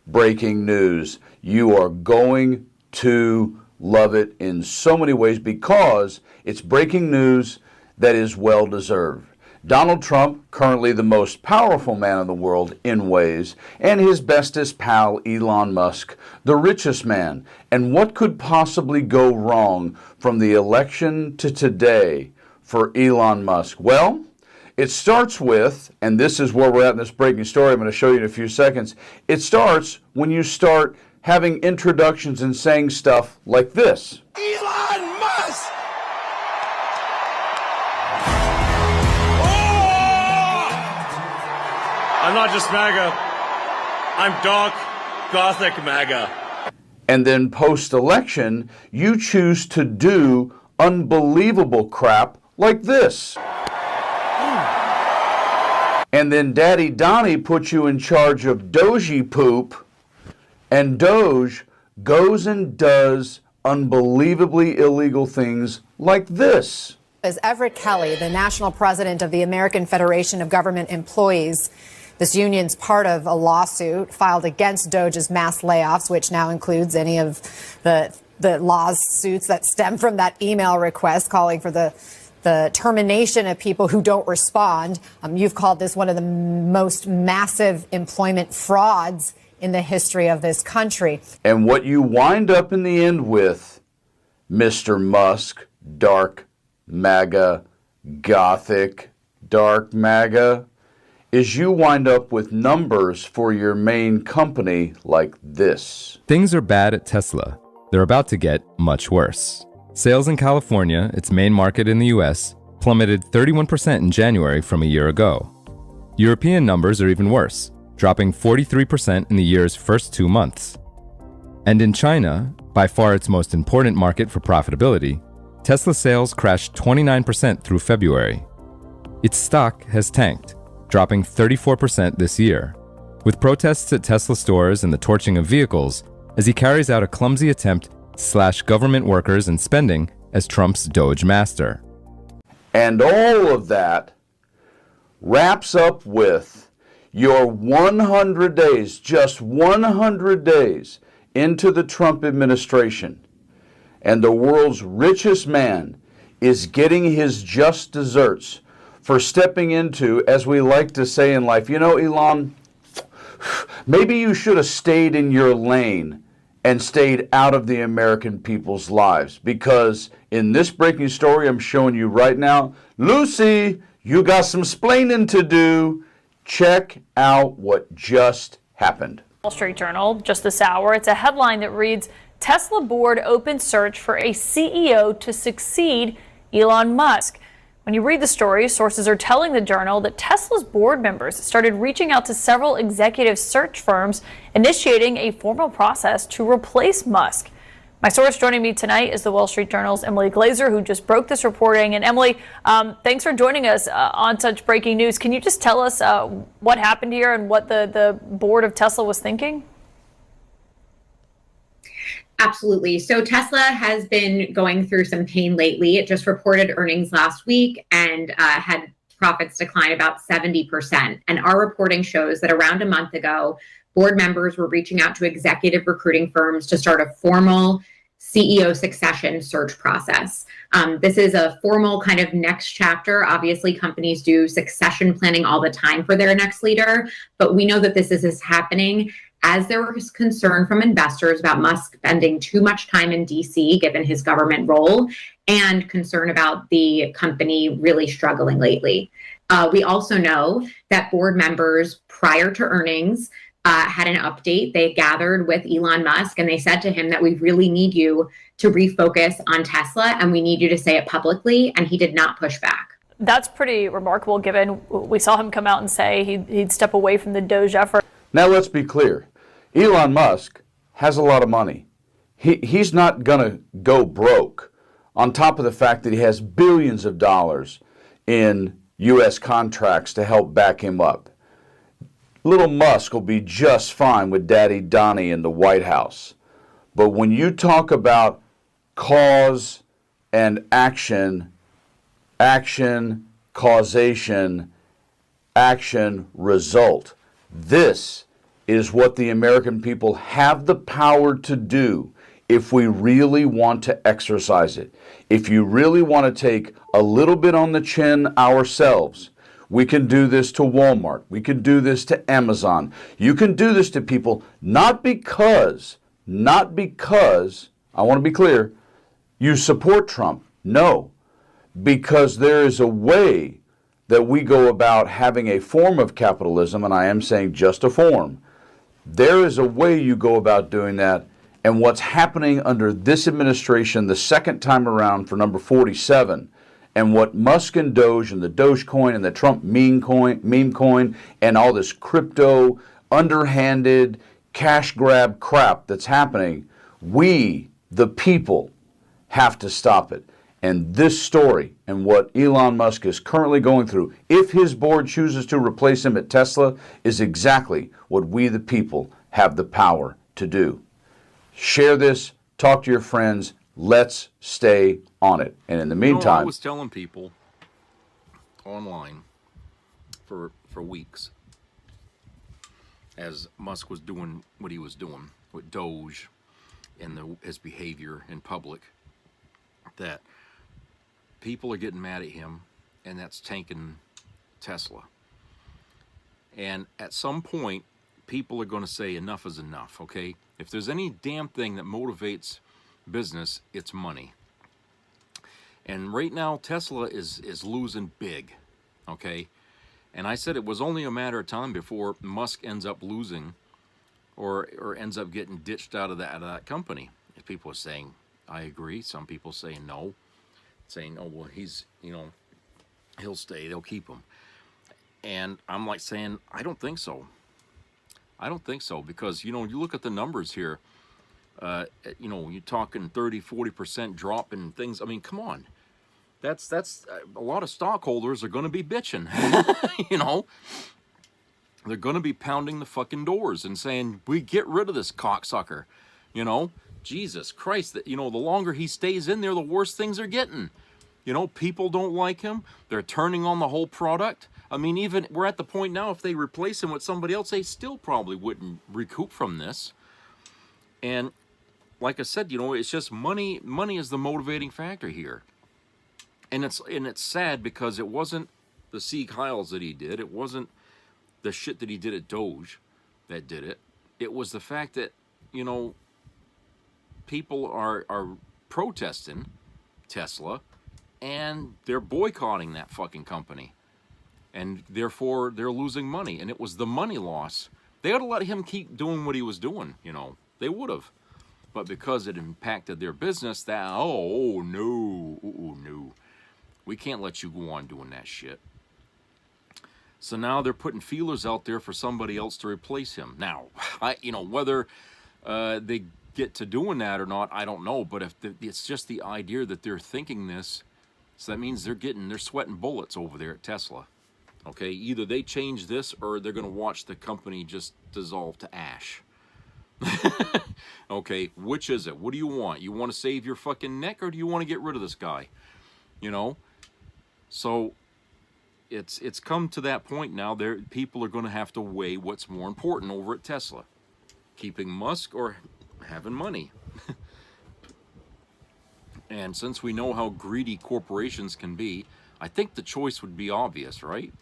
breaking news. You are going to love it in so many ways because it's breaking news that is well-deserved. Donald Trump, currently the most powerful man in the world in ways, and his bestest pal, Elon Musk, the richest man. And what could possibly go wrong from the election to today for Elon Musk? Well, it starts with, and this is where we're at in this breaking story I'm going to show you in a few seconds, it starts when you start having introductions and saying stuff like this. Elon Musk! I'm not just MAGA. I'm dark, gothic MAGA. And then post-election, you choose to do unbelievable crap like this. And then Daddy Donnie puts you in charge of Doge poop, and Doge goes and does unbelievably illegal things like this. As Everett Kelly, the national president of the American Federation of Government Employees, this union's part of a lawsuit filed against Doge's mass layoffs, which now includes any of the lawsuits that stem from that email request calling for the termination of people who don't respond. You've called this one of the most massive employment frauds in the history of this country. And what you wind up in the end with, Mr. Musk, dark MAGA, gothic, dark MAGA, is you wind up with numbers for your main company like this. Things are bad at Tesla. They're about to get much worse. Sales in California, its main market in the US, plummeted 31% in January from a year ago. European numbers are even worse, dropping 43% in the year's first 2 months. And in China, by far its most important market for profitability, Tesla sales crashed 29% through February. Its stock has tanked, dropping 34% this year, with protests at Tesla stores and the torching of vehicles as he carries out a clumsy attempt to slash government workers and spending as Trump's Doge master. And all of that wraps up with your 100 days, just 100 days into the Trump administration, and the world's richest man is getting his just desserts for stepping into, as we like to say in life, you know, Elon, maybe you should have stayed in your lane and stayed out of the American people's lives. Because in this breaking story I'm showing you right now, Lucy, you got some splaining to do. Check out what just happened. Wall Street Journal just this hour. It's a headline that reads, Tesla board opens search for a CEO to succeed Elon Musk. When you read the story, sources are telling the Journal that Tesla's board members started reaching out to several executive search firms, initiating a formal process to replace Musk. My source joining me tonight is the Wall Street Journal's Emily Glazer, who just broke this reporting. And Emily, thanks for joining us on such breaking news. Can you just tell us what happened here and what the board of Tesla was thinking? Absolutely. So Tesla has been going through some pain lately. It just reported earnings last week and had profits decline about 70%. And our reporting shows that around a month ago, board members were reaching out to executive recruiting firms to start a formal CEO succession search process. This is a formal kind of next chapter. Obviously, companies do succession planning all the time for their next leader, but we know that this is happening as there was concern from investors about Musk spending too much time in DC, given his government role, and concern about the company really struggling lately. We also know that board members prior to earnings had an update. They gathered with Elon Musk and they said to him that we really need you to refocus on Tesla and we need you to say it publicly, and he did not push back. That's pretty remarkable, given we saw him come out and say he'd step away from the Doge effort. Now let's be clear. Elon Musk has a lot of money. He's not going to go broke, on top of the fact that he has billions of dollars in U.S. contracts to help back him up. Little Musk will be just fine with Daddy Donnie in the White House. But when you talk about cause and action, causation, action, result, this is what the American people have the power to do if we really want to exercise it. If you really want to take a little bit on the chin ourselves, we can do this to Walmart. We can do this to Amazon. You can do this to people not because, I want to be clear, you support Trump. No, because there is a way that we go about having a form of capitalism, and I am saying just a form, there is a way you go about doing that. And what's happening under this administration the second time around for number 47, and what Musk and Doge and the Dogecoin and the Trump meme coin and all this crypto, underhanded, cash grab crap that's happening, we, the people, have to stop it. And this story and what Elon Musk is currently going through, if his board chooses to replace him at Tesla, is exactly what we, the people, have the power to do. Share this, talk to your friends, let's stay on it. And in the meantime, I was telling people online for weeks, as Musk was doing what he was doing with Doge and his behavior in public, that people are getting mad at him, and that's tanking Tesla. And at some point, people are going to say enough is enough, okay? If there's any damn thing that motivates business, it's money. And right now, Tesla is losing big, okay? And I said it was only a matter of time before Musk ends up losing or ends up getting ditched out of that company. If people are saying, I agree. Some people say no. Saying, oh, well, he's, he'll stay. They'll keep him. And I'm like saying, I don't think so. I don't think so, because, you look at the numbers here. You're talking 30, 40% drop in things. I mean, come on. That's a lot of stockholders are going to be bitching. They're going to be pounding the fucking doors and saying, we get rid of this cocksucker. Jesus Christ, the longer he stays in there, the worse things are getting. People don't like him. They're turning on the whole product. I mean, even we're at the point now, if they replace him with somebody else, they still probably wouldn't recoup from this. And like I said, it's just money. Money is the motivating factor here. And it's sad, because it wasn't the Sieg Heils that he did. It wasn't the shit that he did at Doge that did it. It was the fact that, people are protesting Tesla, and they're boycotting that fucking company. And therefore, they're losing money. And it was the money loss. They ought to let him keep doing what he was doing, They would have. But because it impacted their business, no. We can't let you go on doing that shit. So now they're putting feelers out there for somebody else to replace him. Now, whether they get to doing that or not, I don't know. But if it's just the idea that they're thinking this, so that means they're sweating bullets over there at Tesla. Okay, either they change this, or they're going to watch the company just dissolve to ash. Okay, which is it? What do you want? You want to save your fucking neck, or do you want to get rid of this guy? So it's come to that point now. People are going to have to weigh what's more important over at Tesla. Keeping Musk or having money. And since we know how greedy corporations can be, I think the choice would be obvious, right?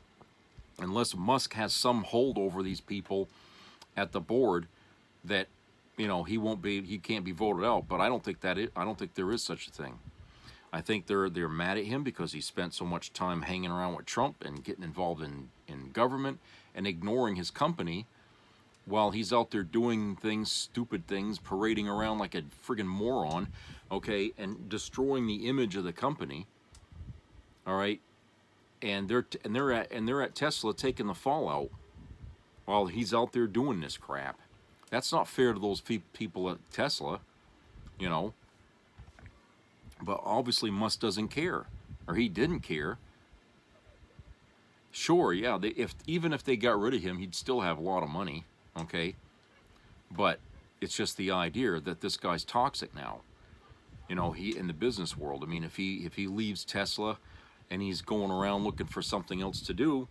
Unless Musk has some hold over these people at the board that, he can't be voted out. But I don't think there is such a thing. I think they're mad at him because he spent so much time hanging around with Trump and getting involved in government and ignoring his company while he's out there doing stupid things, parading around like a friggin' moron, okay, and destroying the image of the company. All right, and they're at Tesla taking the fallout while he's out there doing this crap. That's not fair to those people at Tesla, But obviously Musk doesn't care, or he didn't care. Sure, yeah, even if they got rid of him, he'd still have a lot of money, okay? But it's just the idea that this guy's toxic now. He in the business world. I mean, if he leaves Tesla and he's going around looking for something else to do,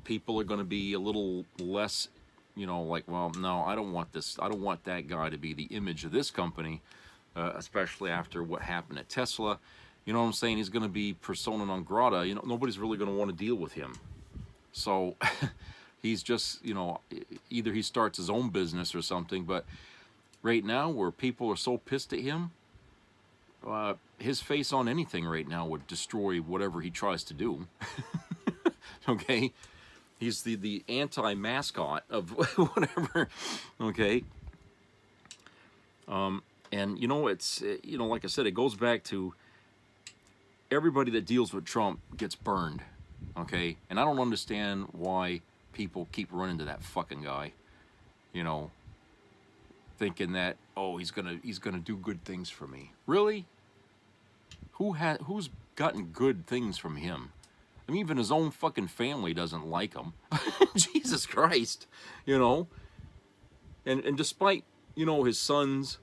people are going to be a little less, like, well, no, I don't want this. I don't want that guy to be the image of this company. Especially after what happened at Tesla. You know what I'm saying? He's going to be persona non grata. Nobody's really going to want to deal with him. So he's just, either he starts his own business or something. But right now, where people are so pissed at him, his face on anything right now would destroy whatever he tries to do. Okay, he's the anti-mascot of whatever. Okay. And you know, it's, you know, like I said, it goes back to everybody that deals with Trump gets burned. Okay, and I don't understand why people keep running to that fucking guy. You know, thinking that, oh, he's gonna do good things for me. Really? Who's gotten good things from him? I mean, even his own fucking family doesn't like him. Jesus Christ, you know. And despite, you know, his sons,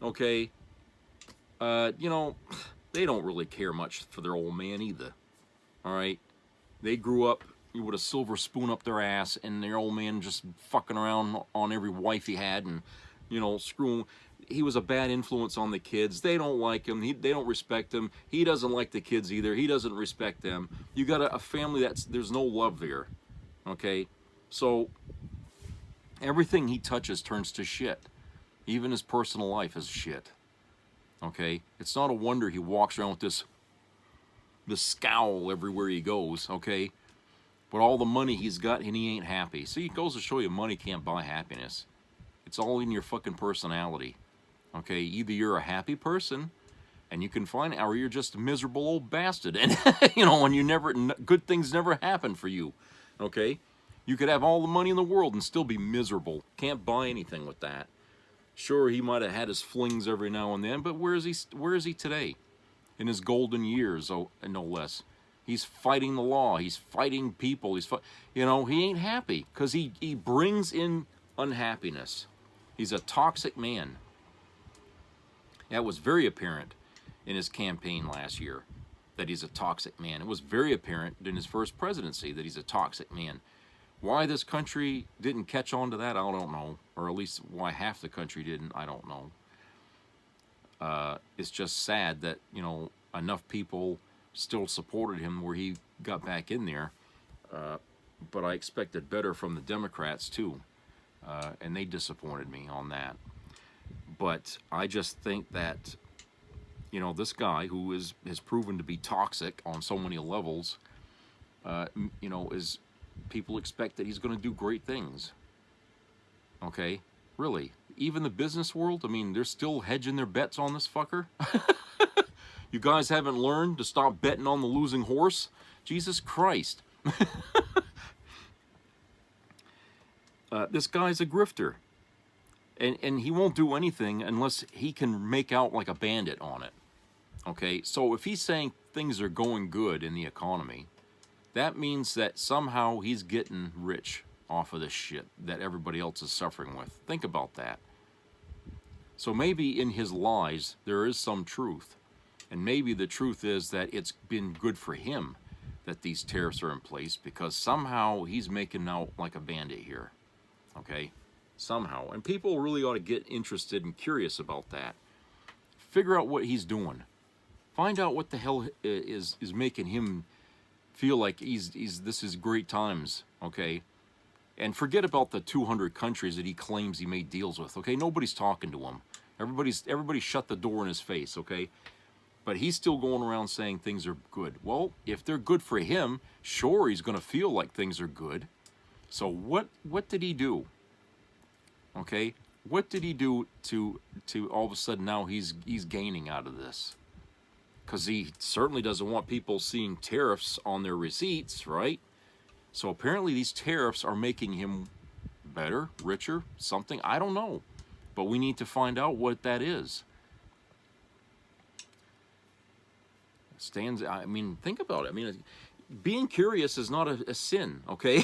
okay, you know, they don't really care much for their old man either. All right, they grew up with a silver spoon up their ass, and their old man just fucking around on every wife he had, and, you know, screwing. He was a bad influence on the kids. They don't like him. They don't respect him. He doesn't like the kids either. He doesn't respect them. You got a family there's no love there. Okay, so everything he touches turns to shit. Even his personal life is shit. Okay, it's not a wonder he walks around with this scowl everywhere he goes. Okay, but all the money he's got, and he ain't happy. See, it goes to show you money can't buy happiness. It's all in your fucking personality. Okay, either you're a happy person, and you can find it, or you're just a miserable old bastard, and you know, and good things never happen for you. Okay, you could have all the money in the world and still be miserable. Can't buy anything with that. Sure, he might have had his flings every now and then, but where is he today? In his golden years, oh, no less. He's fighting the law. He's fighting people. You know, he ain't happy because he brings in unhappiness. He's a toxic man. That was very apparent in his campaign last year, that he's a toxic man. It was very apparent in his first presidency that he's a toxic man. Why this country didn't catch on to that, I don't know. Or at least why half the country didn't, I don't know. It's just sad that, you know, enough people still supported him where he got back in there. But I expected better from the Democrats, too. And they disappointed me on that. But I just think that, you know, this guy who has proven to be toxic on so many levels, you know, people expect that he's going to do great things. Okay? Really. Even the business world, I mean, they're still hedging their bets on this fucker. You guys haven't learned to stop betting on the losing horse? Jesus Christ. This guy's a grifter. And he won't do anything unless he can make out like a bandit on it. Okay? So if he's saying things are going good in the economy, that means that somehow he's getting rich off of this shit that everybody else is suffering with. Think about that. So maybe in his lies there is some truth. And maybe the truth is that it's been good for him that these tariffs are in place, because somehow he's making out like a bandit here. Okay? Somehow. And people really ought to get interested and curious about that. Figure out what he's doing. Find out what the hell is making him feel like this is great times, okay? And forget about the 200 countries that he claims he made deals with, okay? Nobody's talking to him. Everybody shut the door in his face, okay? But he's still going around saying things are good. Well, if they're good for him, sure, he's going to feel like things are good. So what did he do? Okay? What did he do to all of a sudden now he's gaining out of this? Because he certainly doesn't want people seeing tariffs on their receipts, right? So apparently these tariffs are making him better, richer, something. I don't know. But we need to find out what that is. I mean, think about it. I mean, being curious is not a sin, okay?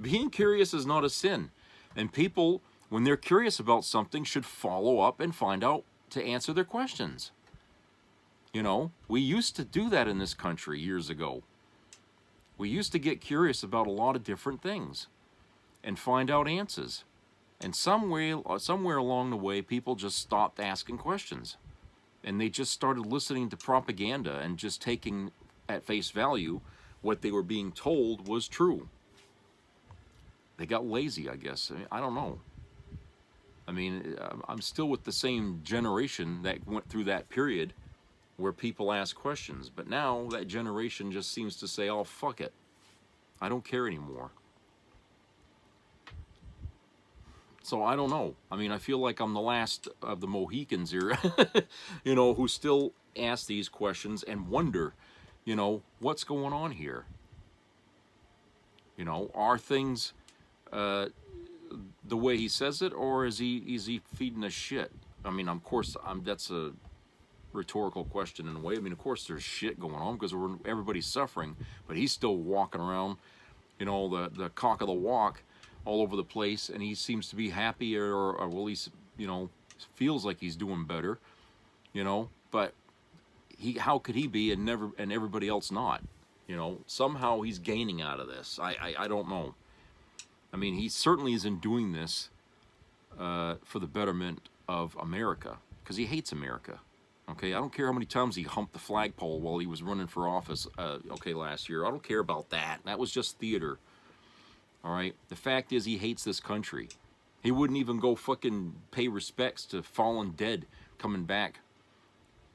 Being curious is not a sin. And people, when they're curious about something, should follow up and find out to answer their questions. You know, we used to do that in this country years ago. We used to get curious about a lot of different things and find out answers. And somewhere along the way, people just stopped asking questions. And they just started listening to propaganda and just taking at face value what they were being told was true. They got lazy, I guess. I don't know. I mean, I'm still with the same generation that went through that period where people ask questions. But now that generation just seems to say, oh, fuck it. I don't care anymore. So I don't know. I mean, I feel like I'm the last of the Mohicans here, you know, who still ask these questions and wonder, you know, what's going on here? You know, are things the way he says it, or is he feeding us shit? I mean, of course, that's a rhetorical question in a way. I mean, of course, there's shit going on because everybody's suffering, but he's still walking around, you know, the cock of the walk all over the place, and he seems to be happy, or well, at least, you know, feels like he's doing better, you know. But how could he be and everybody else not? You know, somehow he's gaining out of this. I don't know. I mean, he certainly isn't doing this for the betterment of America, because he hates America. Okay, I don't care how many times he humped the flagpole while he was running for office, okay, last year. I don't care about that. That was just theater. All right? The fact is, he hates this country. He wouldn't even go fucking pay respects to fallen dead coming back.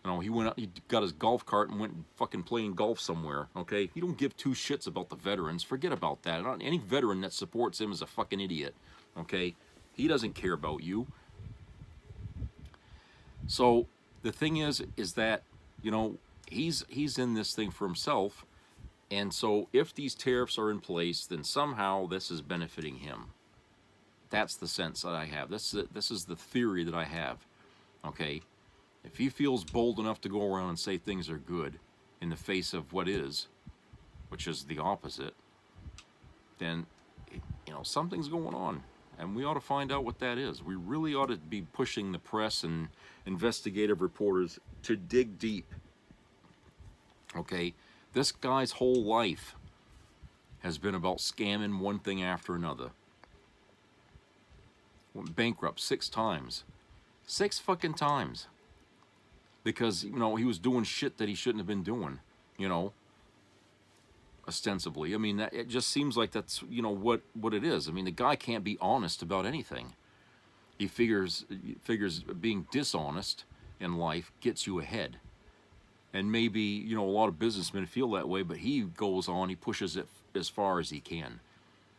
You know, he went out, he got his golf cart and went fucking playing golf somewhere, okay? You don't give two shits about the veterans. Forget about that. Any veteran that supports him is a fucking idiot, okay? He doesn't care about you. So the thing is that, you know, he's in this thing for himself, and so if these tariffs are in place, then somehow this is benefiting him. That's the sense that I have. This is the theory that I have, okay? If he feels bold enough to go around and say things are good in the face of what is, which is the opposite, then, you know, something's going on. And we ought to find out what that is. We really ought to be pushing the press and investigative reporters to dig deep. Okay? This guy's whole life has been about scamming one thing after another. Went bankrupt 6 times. 6 fucking times. Because, you know, he was doing shit that he shouldn't have been doing, you know, ostensibly. I mean, it just seems like that's, you know, what it is. I mean, the guy can't be honest about anything. He figures being dishonest in life gets you ahead. And maybe, you know, a lot of businessmen feel that way, but he goes on, he pushes it as far as he can.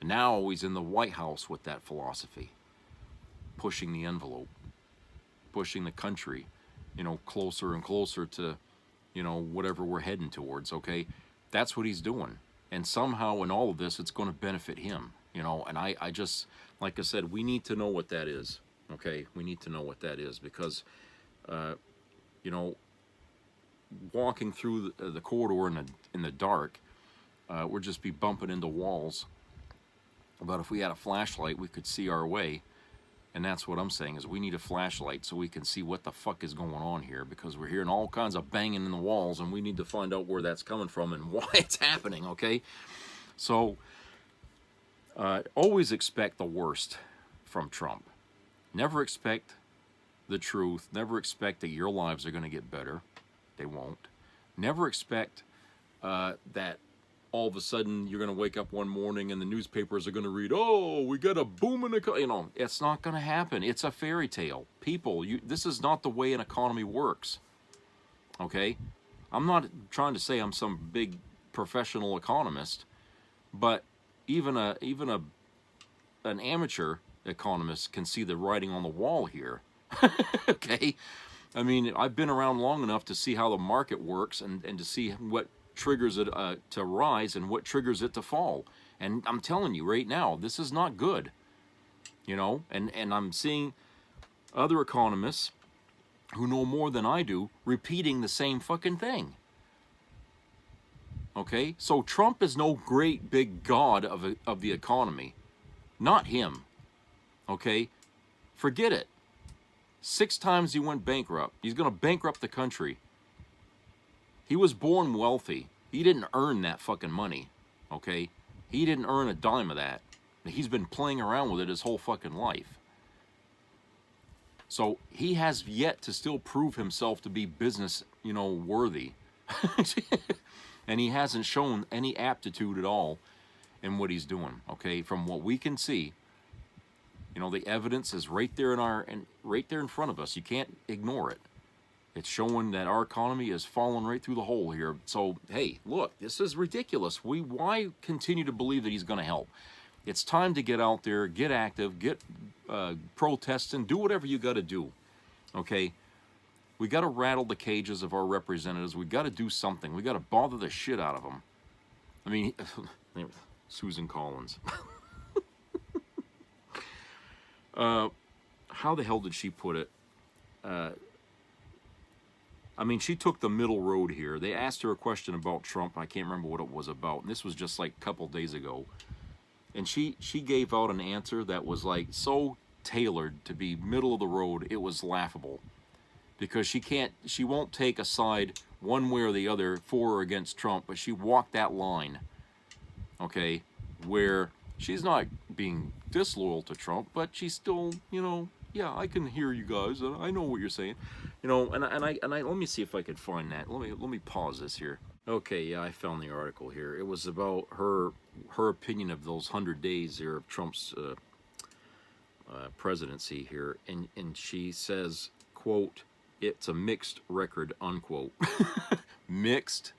And now he's in the White House with that philosophy, pushing the envelope, pushing the country, you know, closer and closer to, you know, whatever we're heading towards, okay? That's what he's doing. And somehow in all of this, it's going to benefit him, you know? And I just, like I said, we need to know what that is, okay? We need to know what that is because, you know, walking through the corridor in the dark, we'll just be bumping into walls. But if we had a flashlight, we could see our way. And that's what I'm saying, is we need a flashlight so we can see what the fuck is going on here, because we're hearing all kinds of banging in the walls, and we need to find out where that's coming from and why it's happening, okay? So, always expect the worst from Trump. Never expect the truth. Never expect that your lives are going to get better. They won't. Never expect that all of a sudden you're going to wake up one morning and the newspapers are going to read, oh, we got a boom in the economy. You know, it's not going to happen. It's a fairy tale. People, this is not the way an economy works. Okay? I'm not trying to say I'm some big professional economist, but even an amateur economist can see the writing on the wall here. Okay? I mean, I've been around long enough to see how the market works and to see what triggers it to rise and what triggers it to fall. And I'm telling you right now, this is not good. You know, and I'm seeing other economists who know more than I do repeating the same fucking thing. Okay? So Trump is no great big god of the economy. Not him. Okay? Forget it. 6 times he went bankrupt. He's going to bankrupt the country. He was born wealthy. He didn't earn that fucking money, okay? He didn't earn a dime of that. He's been playing around with it his whole fucking life. So he has yet to still prove himself to be business, you know, worthy. And he hasn't shown any aptitude at all in what he's doing, okay? From what we can see, you know, the evidence is right there right there in front of us. You can't ignore it. It's showing that our economy is falling right through the hole here. So, hey, look, this is ridiculous. Why continue to believe that he's going to help? It's time to get out there, get active, get protesting, do whatever you got to do, okay? We got to rattle the cages of our representatives. We got to do something. We got to bother the shit out of them. I mean, Susan Collins. How the hell did she put it? I mean, she took the middle road here. They asked her a question about Trump. I can't remember what it was about. And this was just like a couple days ago. And she gave out an answer that was like so tailored to be middle of the road. It was laughable. Because she won't take a side one way or the other for or against Trump. But she walked that line, okay, where she's not being disloyal to Trump, but she's still, you know, yeah, I can hear you guys. I know what you're saying, you know. And I let me see if I could find that. Let me pause this here. Okay, yeah, I found the article here. It was about her opinion of those 100 days there of Trump's presidency here, and she says, quote, "It's a mixed record," unquote. Mixed.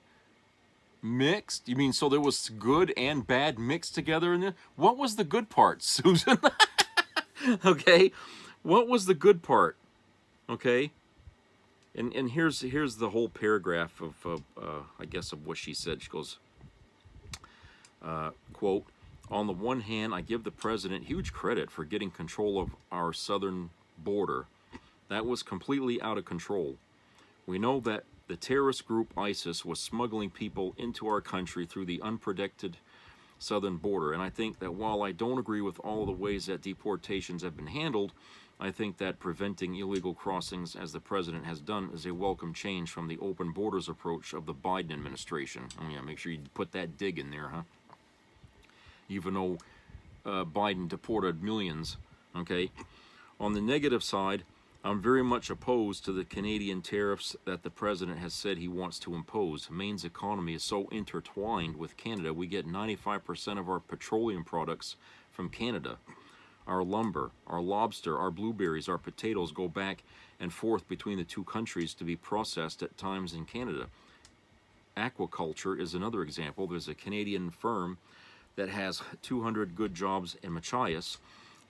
You mean so there was good and bad mixed together in there? What was the good part, Susan? Okay, what was the good part? Okay, and here's the whole paragraph of I guess of what she said. She goes, quote, "On the one hand, I give the president huge credit for getting control of our southern border. That was completely out of control. We know that the terrorist group ISIS was smuggling people into our country through the unprotected southern border. And I think that while I don't agree with all the ways that deportations have been handled, I think that preventing illegal crossings, as the president has done, is a welcome change from the open borders approach of the Biden administration." Oh yeah, make sure you put that dig in there, huh? Even though Biden deported millions, okay? On the negative side, I'm very much opposed to the Canadian tariffs that the president has said he wants to impose. Maine's economy is so intertwined with Canada. We get 95% of our petroleum products from Canada. Our lumber, our lobster, our blueberries, our potatoes go back and forth between the two countries to be processed at times in Canada. Aquaculture is another example. There's a Canadian firm that has 200 good jobs in Machias.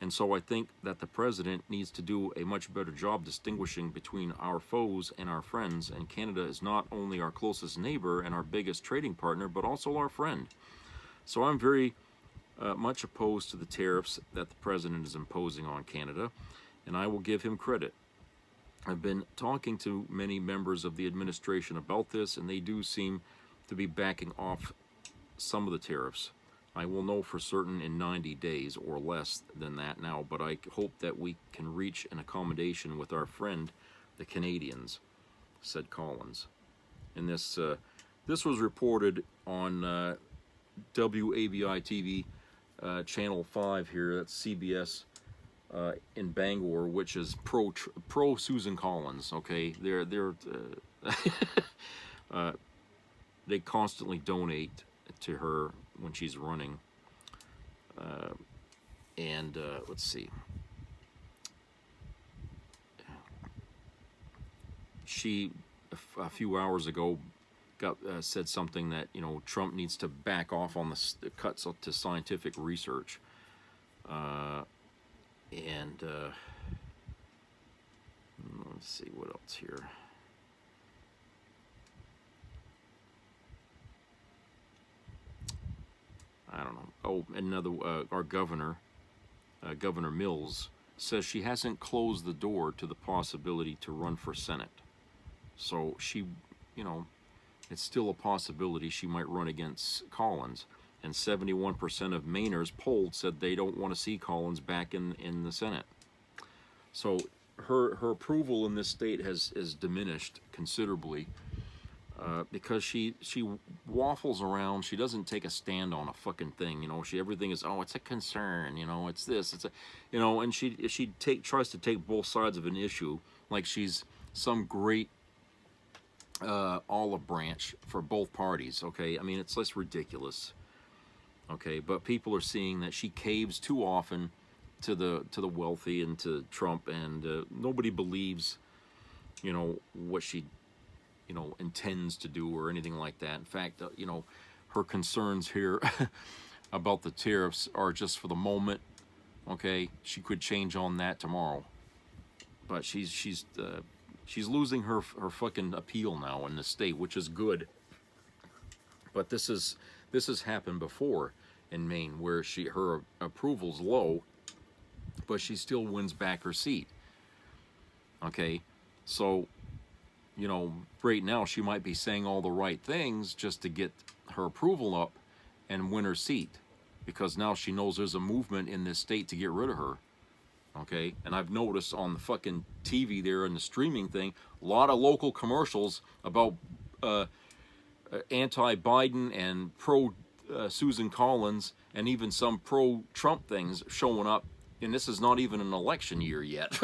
And so I think that the president needs to do a much better job distinguishing between our foes and our friends. And Canada is not only our closest neighbor and our biggest trading partner, but also our friend. So I'm very much opposed to the tariffs that the president is imposing on Canada, and I will give him credit. I've been talking to many members of the administration about this, and they do seem to be backing off some of the tariffs. I will know for certain in 90 days or less than that now, but I hope that we can reach an accommodation with our friend, the Canadians, said Collins. And this was reported on WABI TV, Channel 5 here, that's CBS in Bangor, which is pro Susan Collins, okay? They constantly donate to her when she's running. Let's see. She, a few hours ago, said something that, you know, Trump needs to back off on the cuts to scientific research. Let's see what else here. I don't know. Oh, another, our governor, Governor Mills, says she hasn't closed the door to the possibility to run for Senate. So she, you know, it's still a possibility she might run against Collins. And 71% of Mainers polled said they don't want to see Collins back in the Senate. So her approval in this state has diminished considerably. Because she waffles around, she doesn't take a stand on a fucking thing, you know. Everything is, oh, it's a concern, you know, it's this, it's a, you know, and she tries to take both sides of an issue like she's some great olive branch for both parties. Okay, I mean, it's less ridiculous. Okay, but people are seeing that she caves too often to the wealthy and to Trump, and nobody believes you know, what she, you know, intends to do or anything like that. In fact, you know, her concerns here about the tariffs are just for the moment. Okay, she could change on that tomorrow, but she's losing her fucking appeal now in the state, which is good. But this has happened before in Maine, where her approval's low, but she still wins back her seat. Okay, so, you know, right now she might be saying all the right things just to get her approval up and win her seat, because now she knows there's a movement in this state to get rid of her. Okay, and I've noticed on the fucking TV there and the streaming thing, a lot of local commercials about anti-Biden and pro Susan Collins, and even some pro-Trump things showing up. And this is not even an election year yet.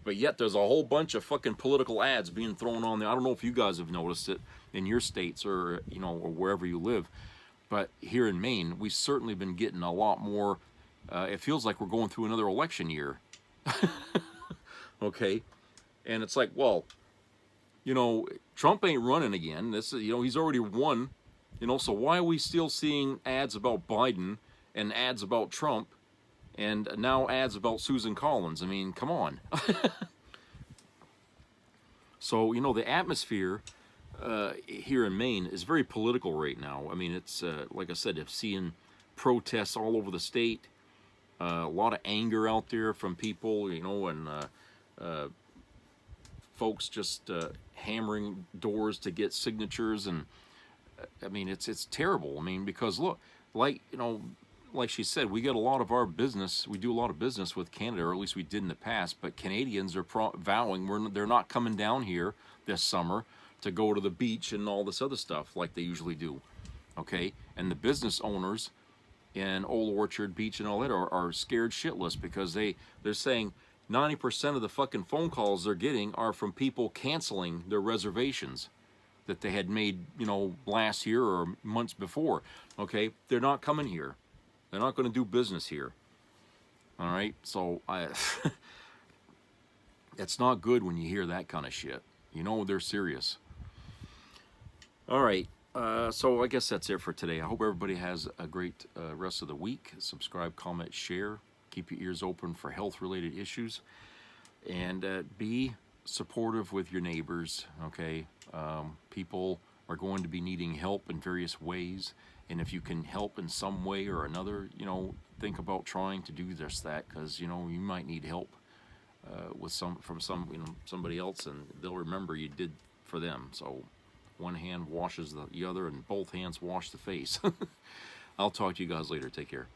But yet there's a whole bunch of fucking political ads being thrown on there. I don't know if you guys have noticed it in your states or, you know, or wherever you live. But here in Maine, we've certainly been getting a lot more. It feels like we're going through another election year. Okay? And it's like, well, you know, Trump ain't running again. This is, you know, he's already won. You know, so why are we still seeing ads about Biden and ads about Trump and now ads about Susan Collins? I mean, come on. So, you know, the atmosphere here in Maine is very political right now. I mean, it's, like I said, I've seen protests all over the state. A lot of anger out there from people, you know, and folks just hammering doors to get signatures. And I mean, it's terrible. I mean, because look, like, you know, like she said, we get a lot of our business, we do a lot of business with Canada, or at least we did in the past, but Canadians are vowing they're not coming down here this summer to go to the beach and all this other stuff like they usually do. Okay, and the business owners in Old Orchard Beach and all that are scared shitless, because they're saying 90% of the fucking phone calls they're getting are from people canceling their reservations that they had made, you know, last year or months before. Okay, they're not coming here. They're not going to do business here. All right, so it's not good when you hear that kind of shit. You know they're serious. All right, so I guess that's it for today. I hope everybody has a great rest of the week. Subscribe, comment, share. Keep your ears open for health-related issues. And be supportive with your neighbors, okay? People are going to be needing help in various ways. And if you can help in some way or another, you know, think about trying to do just that, because, you know, you might need help with somebody else, and they'll remember you did for them. So one hand washes the other, and both hands wash the face. I'll talk to you guys later. Take care.